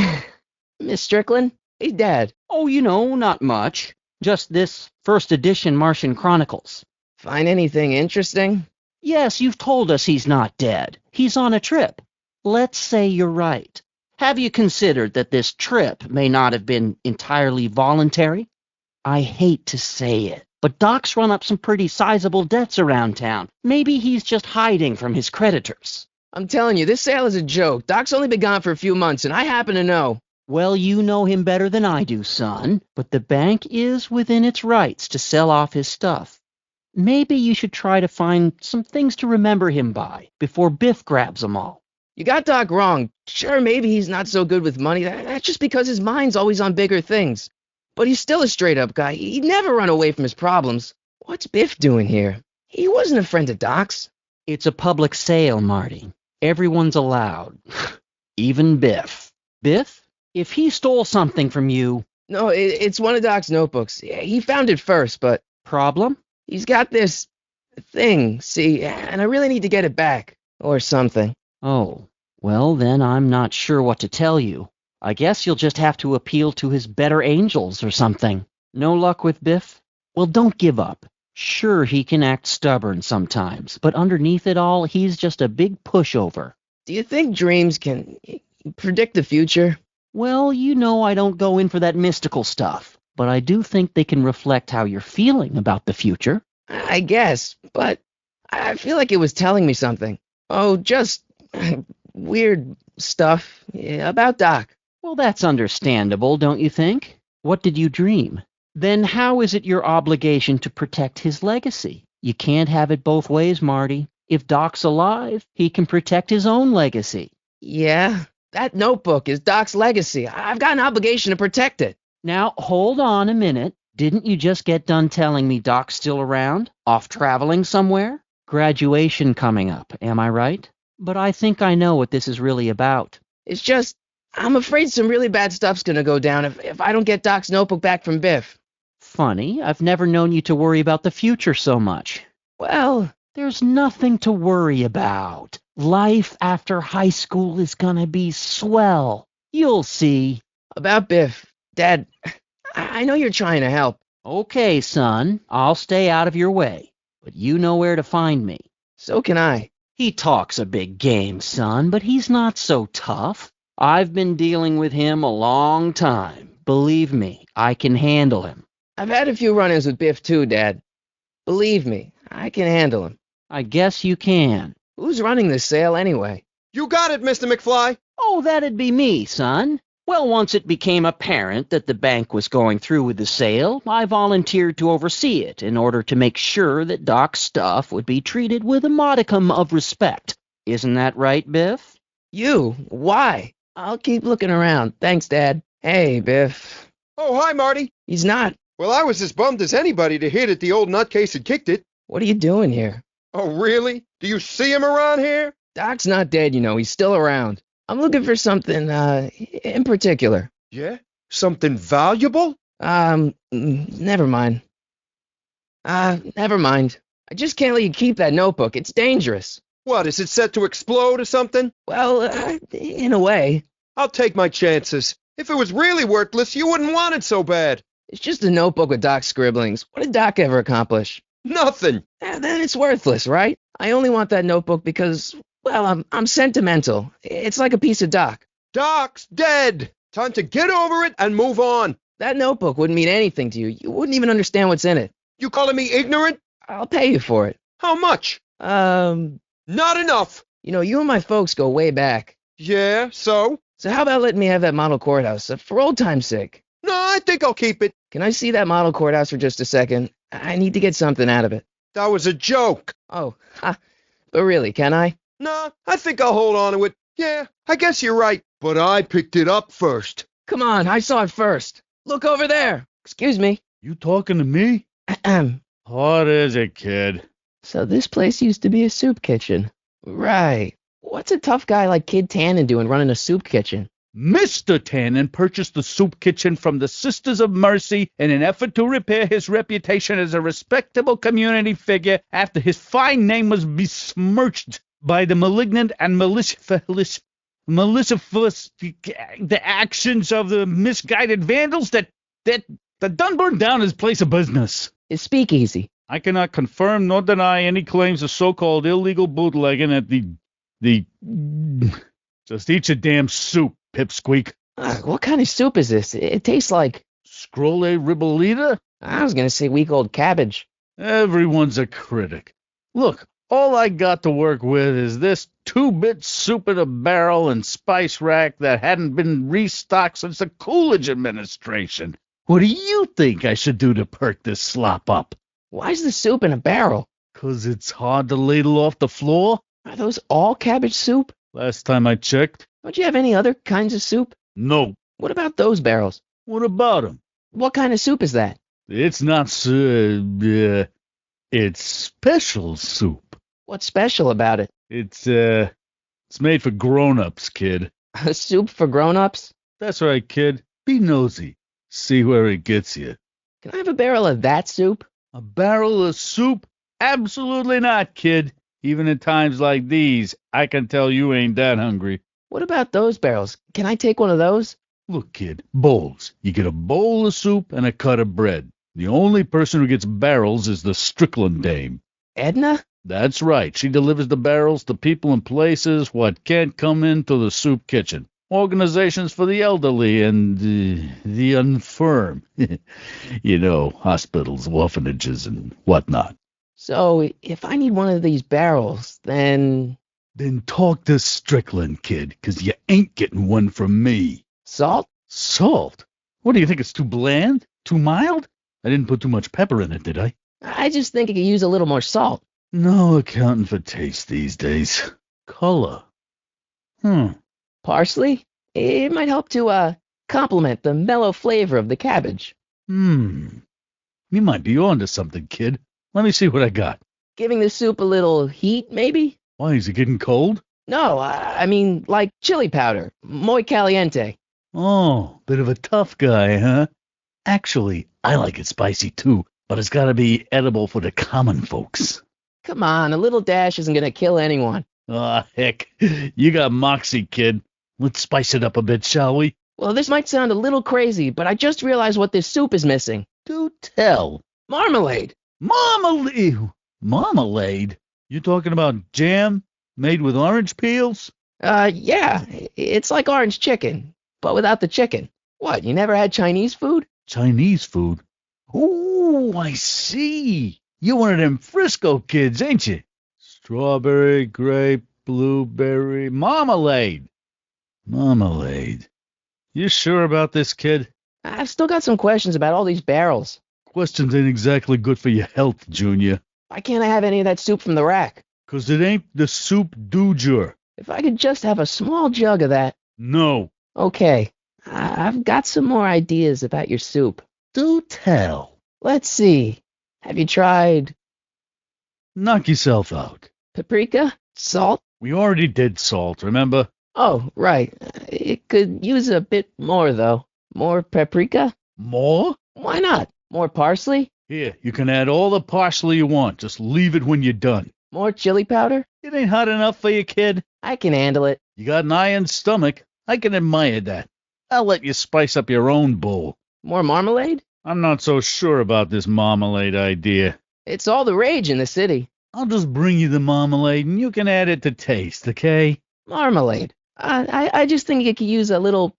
Miss Strickland? Hey, Dad. Oh, you know, not much. Just this first edition Martian Chronicles. Find anything interesting? Yes, you've told us he's not dead. He's on a trip. Let's say you're right. Have you considered that this trip may not have been entirely voluntary? I hate to say it, but Doc's run up some pretty sizable debts around town. Maybe he's just hiding from his creditors. I'm telling you, this sale is a joke. Doc's only been gone for a few months, and I happen to know. Well, you know him better than I do, son, but the bank is within its rights to sell off his stuff. Maybe you should try to find some things to remember him by before Biff grabs them all. You got Doc wrong. Sure, maybe he's not so good with money. That's just because his mind's always on bigger things. But he's still a straight-up guy. He'd never run away from his problems. What's Biff doing here? He wasn't a friend of Doc's. It's a public sale, Marty. Everyone's allowed. Even Biff. Biff? If he stole something from you... No, it's one of Doc's notebooks. He found it first, but... Problem? He's got this thing, see, and I really need to get it back. Or something. Oh, well then I'm not sure what to tell you. I guess you'll just have to appeal to his better angels or something. No luck with Biff? Well, don't give up. Sure, he can act stubborn sometimes, but underneath it all, he's just a big pushover. Do you think dreams can predict the future? Well, you know I don't go in for that mystical stuff, but I do think they can reflect how you're feeling about the future. I guess, but I feel like it was telling me something. Oh, just weird stuff about Doc. Well, that's understandable, don't you think? What did you dream? Then how is it your obligation to protect his legacy? You can't have it both ways, Marty. If Doc's alive, he can protect his own legacy. Yeah, that notebook is Doc's legacy. I've got an obligation to protect it. Now, hold on a minute. Didn't you just get done telling me Doc's still around? Off traveling somewhere? Graduation coming up, am I right? But I think I know what this is really about. It's just, I'm afraid some really bad stuff's gonna go down if I don't get Doc's notebook back from Biff. Funny, I've never known you to worry about the future so much. Well, there's nothing to worry about. Life after high school is gonna be swell. You'll see. About Biff, Dad, I know you're trying to help. Okay, son, I'll stay out of your way. But you know where to find me. So can I. He talks a big game, son, but he's not so tough. I've been dealing with him a long time. Believe me, I can handle him. I've had a few run-ins with Biff too, Dad. Believe me, I can handle him. I guess you can. Who's running this sale anyway? You got it, Mr. McFly. Oh, that'd be me, son. Well, once it became apparent that the bank was going through with the sale, I volunteered to oversee it in order to make sure that Doc's stuff would be treated with a modicum of respect. Isn't that right, Biff? You? Why? I'll keep looking around. Thanks, Dad. Hey, Biff. Oh, hi, Marty. He's not. Well, I was as bummed as anybody to hear that the old nutcase had kicked it. What are you doing here? Oh, really? Do you see him around here? Doc's not dead, you know. He's still around. I'm looking for something, in particular. Yeah? Something valuable? Never mind. Never mind. I just can't let you keep that notebook. It's dangerous. What, is it set to explode or something? Well, in a way. I'll take my chances. If it was really worthless, you wouldn't want it so bad. It's just a notebook with Doc's scribblings. What did Doc ever accomplish? Nothing. Then it's worthless, right? I only want that notebook because, well, I'm sentimental. It's like a piece of Doc. Doc's dead. Time to get over it and move on. That notebook wouldn't mean anything to you. You wouldn't even understand what's in it. You calling me ignorant? I'll pay you for it. How much? Not enough. You know, you and my folks go way back. Yeah, so? So how about letting me have that model courthouse, for old time's sake? No, I think I'll keep it. Can I see that model courthouse for just a second? I need to get something out of it. That was a joke. Oh, ha. But really, can I? No, I think I'll hold on to it. Yeah, I guess you're right. But I picked it up first. Come on, I saw it first. Look over there. Excuse me. You talking to me? What is it, kid? So this place used to be a soup kitchen. Right. What's a tough guy like Kid Tannen doing running a soup kitchen? Mr. Tannen purchased the soup kitchen from the Sisters of Mercy in an effort to repair his reputation as a respectable community figure after his fine name was besmirched by the malignant and malicious the actions of the misguided vandals that done burned down his place of business. His speakeasy. I cannot confirm nor deny any claims of so-called illegal bootlegging at the just eat your damn soup, pipsqueak. What kind of soup is this? It tastes like... Scrolle ribollita? I was going to say week-old cabbage. Everyone's a critic. Look, all I got to work with is this 2-bit soup in a barrel and spice rack that hadn't been restocked since the Coolidge administration. What do you think I should do to perk this slop up? Why's the soup in a barrel? 'Cause it's hard to ladle off the floor. Are those all cabbage soup? Last time I checked. Don't you have any other kinds of soup? No. What about those barrels? What about them? What kind of soup is that? It's not it's special soup. What's special about it? It's made for grown-ups, kid. A soup for grown-ups? That's right, kid. Be nosy. See where it gets you. Can I have a barrel of that soup? A barrel of soup? Absolutely not, kid. Even in times like these, I can tell you ain't that hungry. What about those barrels? Can I take one of those? Look, kid, bowls. You get a bowl of soup and a cut of bread. The only person who gets barrels is the Strickland dame. Edna? That's right. She delivers the barrels to people and places what can't come into the soup kitchen. Organizations for the elderly and the infirm. You know, hospitals, orphanages, and whatnot. So, if I need one of these barrels, then... Then talk to Strickland, kid, 'cause you ain't getting one from me. Salt? Salt? What do you think, it's too bland? Too mild? I didn't put too much pepper in it, did I? I just think it could use a little more salt. No accounting for taste these days. Color. Parsley? It might help to, complement the mellow flavor of the cabbage. You might be onto something, kid. Let me see what I got. Giving the soup a little heat, maybe? Why, is it getting cold? No, I mean, like chili powder. Muy caliente. Oh, bit of a tough guy, huh? Actually, I like it spicy too, but it's gotta be edible for the common folks. Come on, a little dash isn't gonna kill anyone. Ah, heck. You got moxie, kid. Let's spice it up a bit, shall we? Well, this might sound a little crazy, but I just realized what this soup is missing. Do tell. Marmalade. Marmalade? Marmalade? You talking about jam made with orange peels? Yeah. It's like orange chicken, but without the chicken. What, you never had Chinese food? Chinese food? Ooh, I see. You're one of them Frisco kids, ain't you? Strawberry, grape, blueberry, marmalade. Marmalade. You sure about this, kid? I've still got some questions about all these barrels. Questions ain't exactly good for your health, Junior. Why can't I have any of that soup from the rack? 'Cause it ain't the soup du jour. If I could just have a small jug of that. No. Okay. I've got some more ideas about your soup. Do tell. Let's see. Have you tried... Knock yourself out. Paprika? Salt? We already did salt, remember? Oh, right. It could use a bit more, though. More paprika? More? Why not? More parsley? Here, you can add all the parsley you want. Just leave it when you're done. More chili powder? It ain't hot enough for you, kid. I can handle it. You got an iron stomach. I can admire that. I'll let you spice up your own bowl. More marmalade? I'm not so sure about this marmalade idea. It's all the rage in the city. I'll just bring you the marmalade and you can add it to taste, okay? Marmalade. I just think it could use a little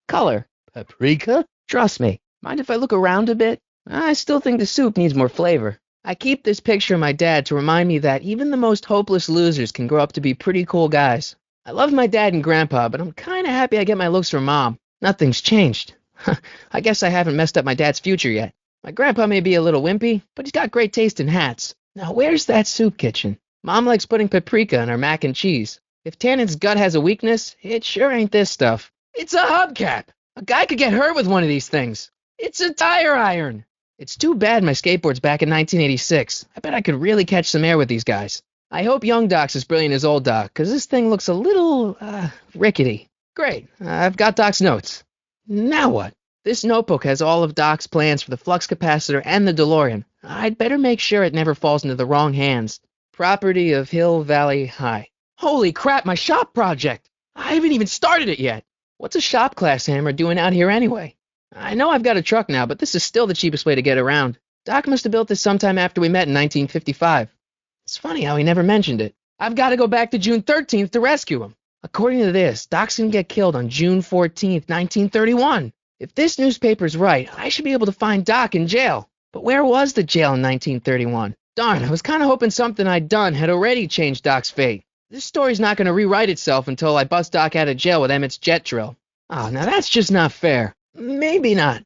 color. Paprika? Trust me. Mind if I look around a bit? I still think the soup needs more flavor. I keep this picture of my dad to remind me that even the most hopeless losers can grow up to be pretty cool guys. I love my dad and grandpa, but I'm kinda happy I get my looks from mom. Nothing's changed. I guess I haven't messed up my dad's future yet. My grandpa may be a little wimpy, but he's got great taste in hats. Now where's that soup kitchen? Mom likes putting paprika on her mac and cheese. If Tannen's gut has a weakness, it sure ain't this stuff. It's a hubcap! A guy could get hurt with one of these things. It's a tire iron! It's too bad my skateboard's back in 1986. I bet I could really catch some air with these guys. I hope young Doc's as brilliant as old Doc, 'cause this thing looks a little, rickety. Great, I've got Doc's notes. Now what? This notebook has all of Doc's plans for the flux capacitor and the DeLorean. I'd better make sure it never falls into the wrong hands. Property of Hill Valley High. Holy crap, my shop project! I haven't even started it yet. What's a shop class hammer doing out here anyway? I know I've got a truck now, but this is still the cheapest way to get around. Doc must have built this sometime after we met in 1955. It's funny how he never mentioned it. I've got to go back to June 13th to rescue him. According to this, Doc's gonna get killed on June 14th, 1931. If this newspaper's right, I should be able to find Doc in jail. But where was the jail in 1931? Darn, I was kind of hoping something I'd done had already changed Doc's fate. This story's not gonna rewrite itself until I bust Doc out of jail with Emmett's jet drill. Oh, now that's just not fair. Maybe not.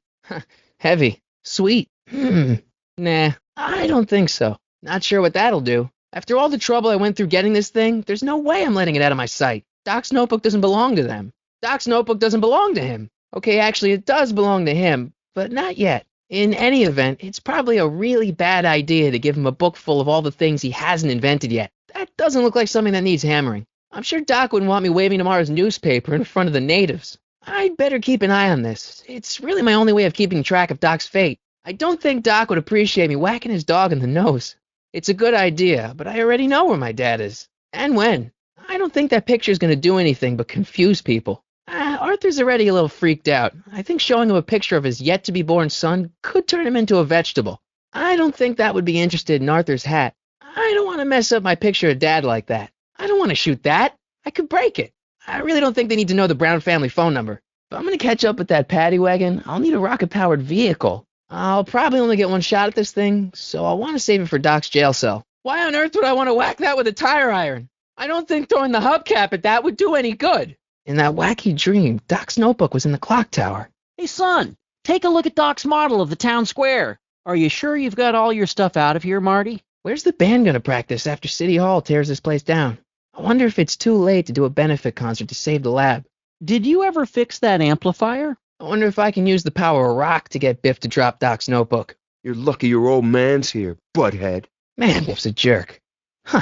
Heavy. Sweet. Nah, I don't think so. Not sure what that'll do. After all the trouble I went through getting this thing, there's no way I'm letting it out of my sight. Doc's notebook doesn't belong to them. Doc's notebook doesn't belong to him. Okay, actually, it does belong to him, but not yet. In any event, it's probably a really bad idea to give him a book full of all the things he hasn't invented yet. That doesn't look like something that needs hammering. I'm sure Doc wouldn't want me waving tomorrow's newspaper in front of the natives. I'd better keep an eye on this. It's really my only way of keeping track of Doc's fate. I don't think Doc would appreciate me whacking his dog in the nose. It's a good idea, but I already know where my dad is. And when. I don't think that picture's going to do anything but confuse people. Arthur's already a little freaked out. I think showing him a picture of his yet-to-be-born son could turn him into a vegetable. I don't think that would be interested in Arthur's hat. I don't want to mess up my picture of Dad like that. I don't want to shoot that. I could break it. I really don't think they need to know the Brown family phone number. If I'm going to catch up with that paddy wagon, I'll need a rocket-powered vehicle. I'll probably only get one shot at this thing, so I'll want to save it for Doc's jail cell. Why on earth would I want to whack that with a tire iron? I don't think throwing the hubcap at that would do any good. In that wacky dream, Doc's notebook was in the clock tower. Hey, son, take a look at Doc's model of the town square. Are you sure you've got all your stuff out of here, Marty? Where's the band going to practice after City Hall tears this place down? I wonder if it's too late to do a benefit concert to save the lab. Did you ever fix that amplifier? I wonder if I can use the power of rock to get Biff to drop Doc's notebook. You're lucky your old man's here, butthead. Man, Biff's a jerk. Huh.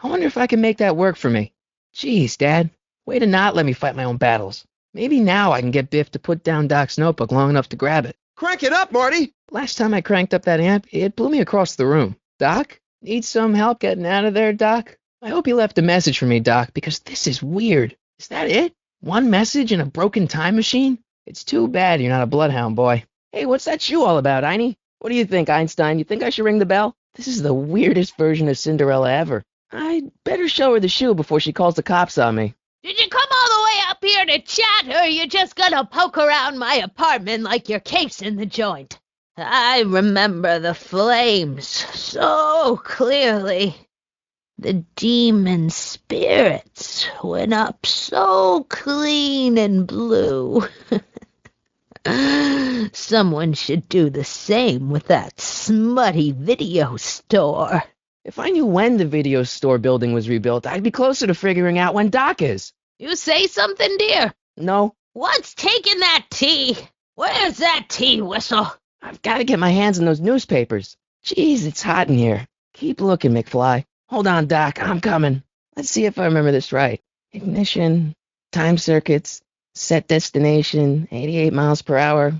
I wonder if I can make that work for me. Jeez, Dad. Way to not let me fight my own battles. Maybe now I can get Biff to put down Doc's notebook long enough to grab it. Crank it up, Marty! Last time I cranked up that amp, it blew me across the room. Doc? Need some help getting out of there, Doc? I hope you left a message for me, Doc, because this is weird. Is that it? One message in a broken time machine? It's too bad you're not a bloodhound, boy. Hey, what's that shoe all about, Einie? What do you think, Einstein? You think I should ring the bell? This is the weirdest version of Cinderella ever. I'd better show her the shoe before she calls the cops on me. Did you come all the way up here to chat, or are you just gonna poke around my apartment like you're casing the joint? I remember the flames so clearly. The demon spirits went up so clean and blue. Someone should do the same with that smutty video store. If I knew when the video store building was rebuilt, I'd be closer to figuring out when Doc is. You say something, dear? No. What's taking that tea? Where's that tea whistle? I've got to get my hands on those newspapers. Jeez, it's hot in here. Keep looking, McFly. Hold on, Doc. I'm coming. Let's see if I remember this right. Ignition, time circuits, set destination, 88 miles per hour.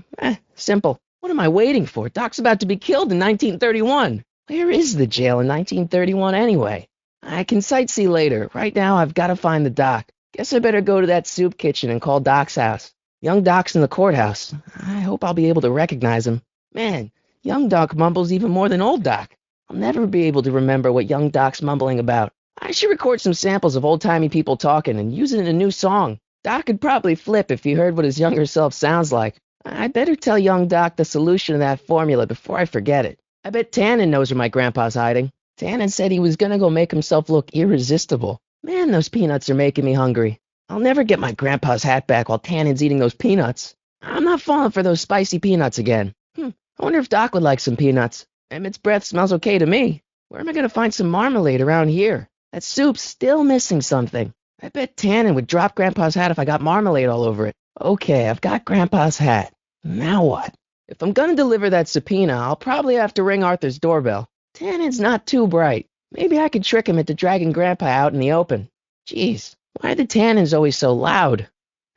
Simple. What am I waiting for? Doc's about to be killed in 1931. Where is the jail in 1931 anyway? I can sightsee later. Right now, I've got to find the Doc. Guess I better go to that soup kitchen and call Doc's house. Young Doc's in the courthouse. I hope I'll be able to recognize him. Man, young Doc mumbles even more than old Doc. I'll never be able to remember what young Doc's mumbling about. I should record some samples of old-timey people talking and use it in a new song. Doc could probably flip if he heard what his younger self sounds like. I better tell young Doc the solution to that formula before I forget it. I bet Tannen knows where my grandpa's hiding. Tannen said he was gonna go make himself look irresistible. Man, those peanuts are making me hungry. I'll never get my grandpa's hat back while Tannen's eating those peanuts. I'm not falling for those spicy peanuts again. I wonder if Doc would like some peanuts. Emmett's breath smells okay to me. Where am I gonna find some marmalade around here? That soup's still missing something. I bet Tannen would drop Grandpa's hat if I got marmalade all over it. Okay, I've got Grandpa's hat. Now what? If I'm gonna deliver that subpoena, I'll probably have to ring Arthur's doorbell. Tannen's not too bright. Maybe I could trick him into dragging Grandpa out in the open. Jeez, why are the Tannens always so loud?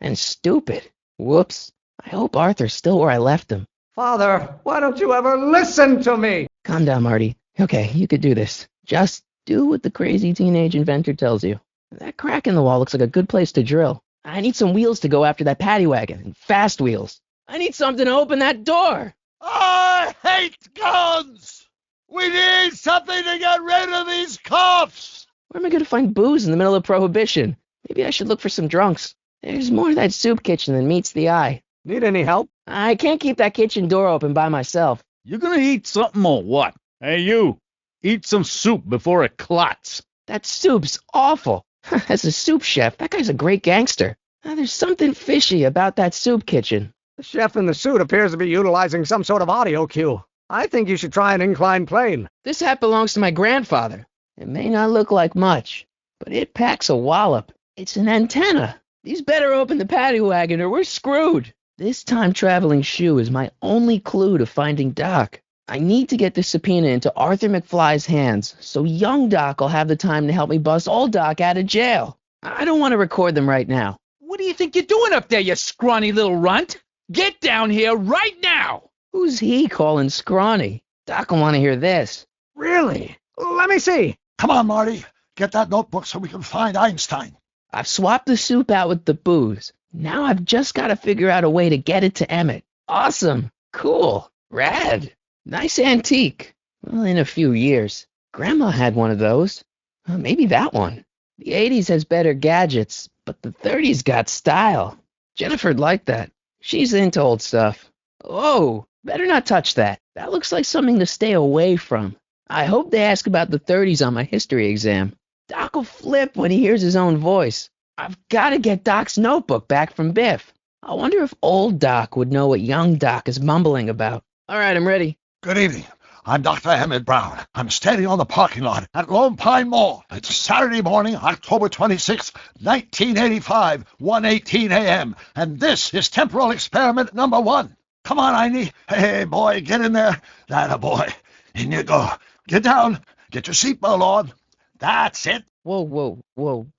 And stupid. Whoops. I hope Arthur's still where I left him. Father, why don't you ever listen to me? Calm down, Marty. Okay, you could do this. Just do what the crazy teenage inventor tells you. That crack in the wall looks like a good place to drill. I need some wheels to go after that paddy wagon, and fast wheels. I need something to open that door. I hate guns! We need something to get rid of these cops! Where am I going to find booze in the middle of Prohibition? Maybe I should look for some drunks. There's more to that soup kitchen than meets the eye. Need any help? I can't keep that kitchen door open by myself. You gonna eat something or what? Hey, you! Eat some soup before it clots. That soup's awful. As a soup chef, that guy's a great gangster. There's something fishy about that soup kitchen. The chef in the suit appears to be utilizing some sort of audio cue. I think you should try an inclined plane. This hat belongs to my grandfather. It may not look like much, but it packs a wallop. It's an antenna. These better open the paddy wagon or we're screwed. This time-traveling shoe is my only clue to finding Doc. I need to get this subpoena into Arthur McFly's hands, so young Doc will have the time to help me bust old Doc out of jail. I don't want to record them right now. What do you think you're doing up there, you scrawny little runt? Get down here right now! Who's he calling scrawny? Doc will want to hear this. Really? Let me see. Come on, Marty. Get that notebook so we can find Einstein. I've swapped the soup out with the booze. Now I've just got to figure out a way to get it to Emmett. Awesome. Cool. Rad. Nice antique. Well, in a few years. Grandma had one of those. Maybe that one. The 80s has better gadgets, but the 30s got style. Jennifer'd like that. She's into old stuff. Oh, better not touch that. That looks like something to stay away from. I hope they ask about the 30s on my history exam. Doc will flip when he hears his own voice. I've got to get Doc's notebook back from Biff. I wonder if old Doc would know what young Doc is mumbling about. All right, I'm ready. Good evening. I'm Dr. Emmett Brown. I'm standing on the parking lot at Lone Pine Mall. It's Saturday morning, October 26, 1985, 1:18 a.m. And this is temporal experiment number 1. Come on, Einie. Hey, boy, get in there. That a boy. In you go. Get down. Get your seatbelt on. That's it. Whoa.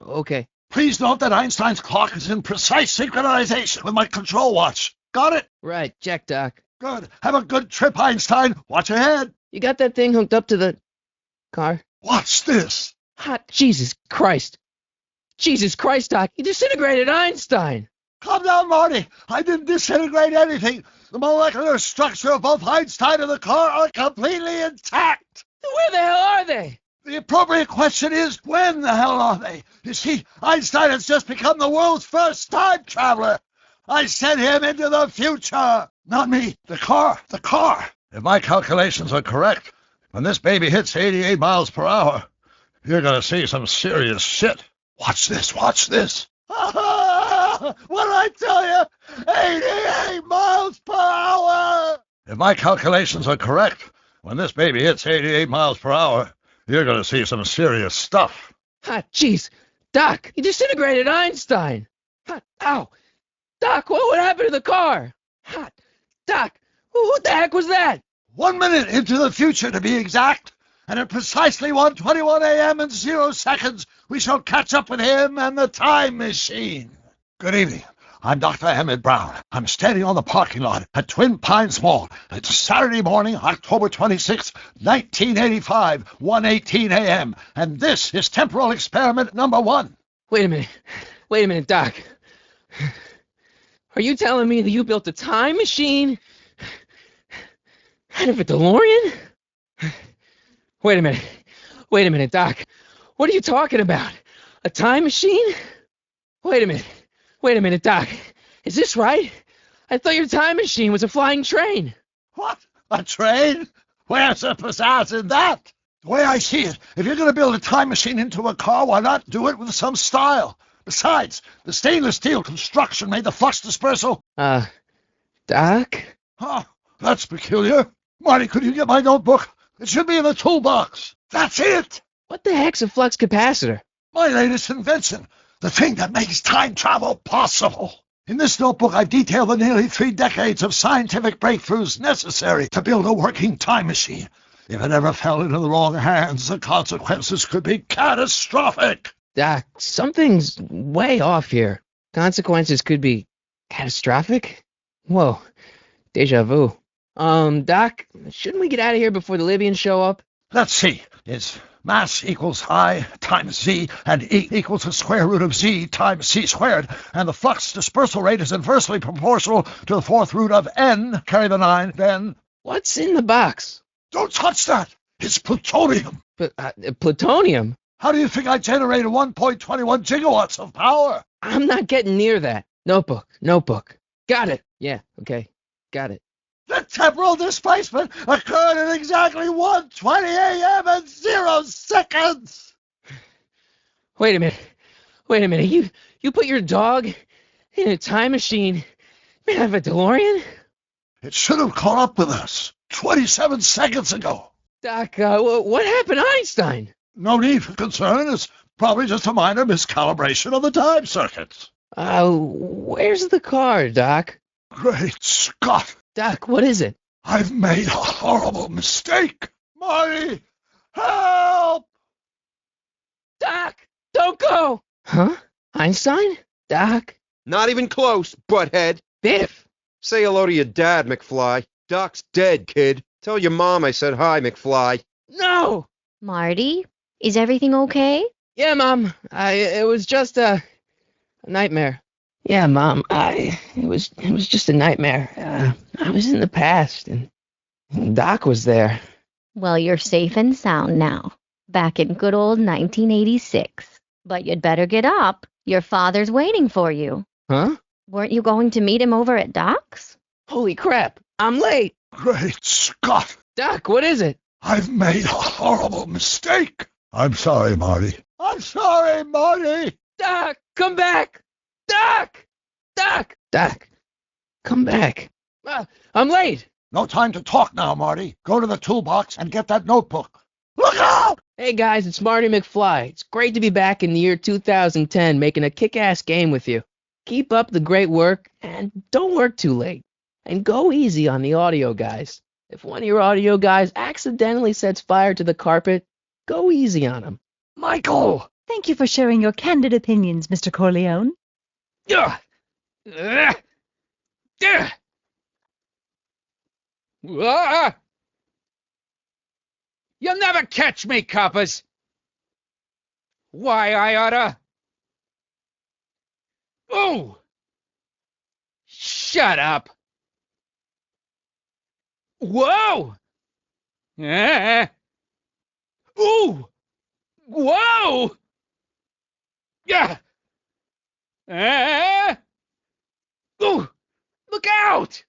Okay. Please note that Einstein's clock is in precise synchronization with my control watch. Got it? Right. Check, Doc. Good. Have a good trip, Einstein. Watch ahead. You got that thing hooked up to the car? What's this? Hot Jesus Christ. Jesus Christ, Doc. You disintegrated Einstein. Calm down, Marty. I didn't disintegrate anything. The molecular structure of both Einstein and the car are completely intact. Where the hell are they? The appropriate question is, when the hell are they? You see, Einstein has just become the world's first time traveler. I sent him into the future. Not me. The car. If my calculations are correct, when this baby hits 88 miles per hour, you're going to see some serious shit. Watch this. What did I tell you? 88 miles per hour! If my calculations are correct, when this baby hits 88 miles per hour, you're going to see some serious stuff. Jeez. Doc, you disintegrated Einstein. Ow. Doc, what happened to the car? Doc, what the heck was that? 1 minute into the future, to be exact. And at precisely 1:21 a.m. and 0 seconds, we shall catch up with him and the time machine. Good evening. I'm Dr. Emmett Brown. I'm standing on the parking lot at Twin Pines Mall. It's Saturday morning, October 26, 1985, 1:18 a.m. And this is temporal experiment number 1. Wait a minute, Doc. Are you telling me that you built a time machine out of a DeLorean? Wait a minute, Doc. What are you talking about? A time machine? Wait a minute, Doc. Is this right? I thought your time machine was a flying train. What? A train? Where's the pizzazz in that? The way I see it, if you're going to build a time machine into a car, why not do it with some style? Besides, the stainless steel construction made the flux dispersal. Doc? Huh, that's peculiar. Marty, could you get my notebook? It should be in the toolbox. That's it. What the heck's a flux capacitor? My latest invention. The thing that makes time travel possible. In this notebook, I've detailed the nearly 3 decades of scientific breakthroughs necessary to build a working time machine. If it ever fell into the wrong hands, the consequences could be catastrophic. Doc, something's way off here. Consequences could be catastrophic? Whoa, deja vu. Doc, shouldn't we get out of here before the Libyans show up? Let's see. It's mass equals I times Z, and E equals the square root of Z times C squared, and the flux dispersal rate is inversely proportional to the 4th root of N, carry the 9, then... What's in the box? Don't touch that! It's plutonium! Plutonium? How do you think I generated 1.21 gigawatts of power? I'm not getting near that. Notebook. Got it. Yeah, okay. Got it. The temporal displacement occurred at exactly 1:20 a.m. and 0 seconds. Wait a minute. You put your dog in a time machine made out of a DeLorean? It should have caught up with us 27 seconds ago. Doc, what happened to Einstein? No need for concern. It's probably just a minor miscalibration of the time circuits. Where's the car, Doc? Great Scott! Doc, what is it? I've made a horrible mistake! Marty! Help! Doc, don't go! Huh? Einstein? Doc? Not even close, butthead. Biff! Say hello to your dad, McFly. Doc's dead, kid. Tell your mom I said hi, McFly. No! Marty, is everything okay? Yeah, Mom. It was just a nightmare. Yeah, Mom. It was just a nightmare. I was in the past, and Doc was there. Well, you're safe and sound now. Back in good old 1986. But you'd better get up. Your father's waiting for you. Huh? Weren't you going to meet him over at Doc's? Holy crap! I'm late. Great Scott! Doc, what is it? I've made a horrible mistake. I'm sorry, Marty. I'm sorry, Marty. Doc, come back! Doc! Doc, come back. I'm late. No time to talk now, Marty. Go to the toolbox and get that notebook. Look out! Hey guys, it's Marty McFly. It's great to be back in the year 2010 making a kick-ass game with you. Keep up the great work and don't work too late. And go easy on the audio guys. If one of your audio guys accidentally sets fire to the carpet, go easy on him. Michael! Thank you for sharing your candid opinions, Mr. Corleone. Ugh. Ugh. Ugh. Ah! You'll never catch me, coppers. Why, I oughta... Ooh! Shut up! Whoa! Ooh! Whoa! Yeah! Ooh! Look out!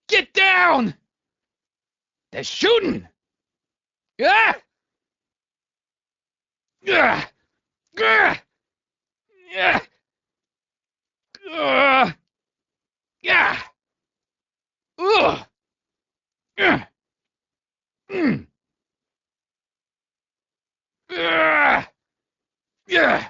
Get down! They're shooting! Ah! Yeah! Yeah! Yeah! Yeah! Ugh! Yeah! Yeah!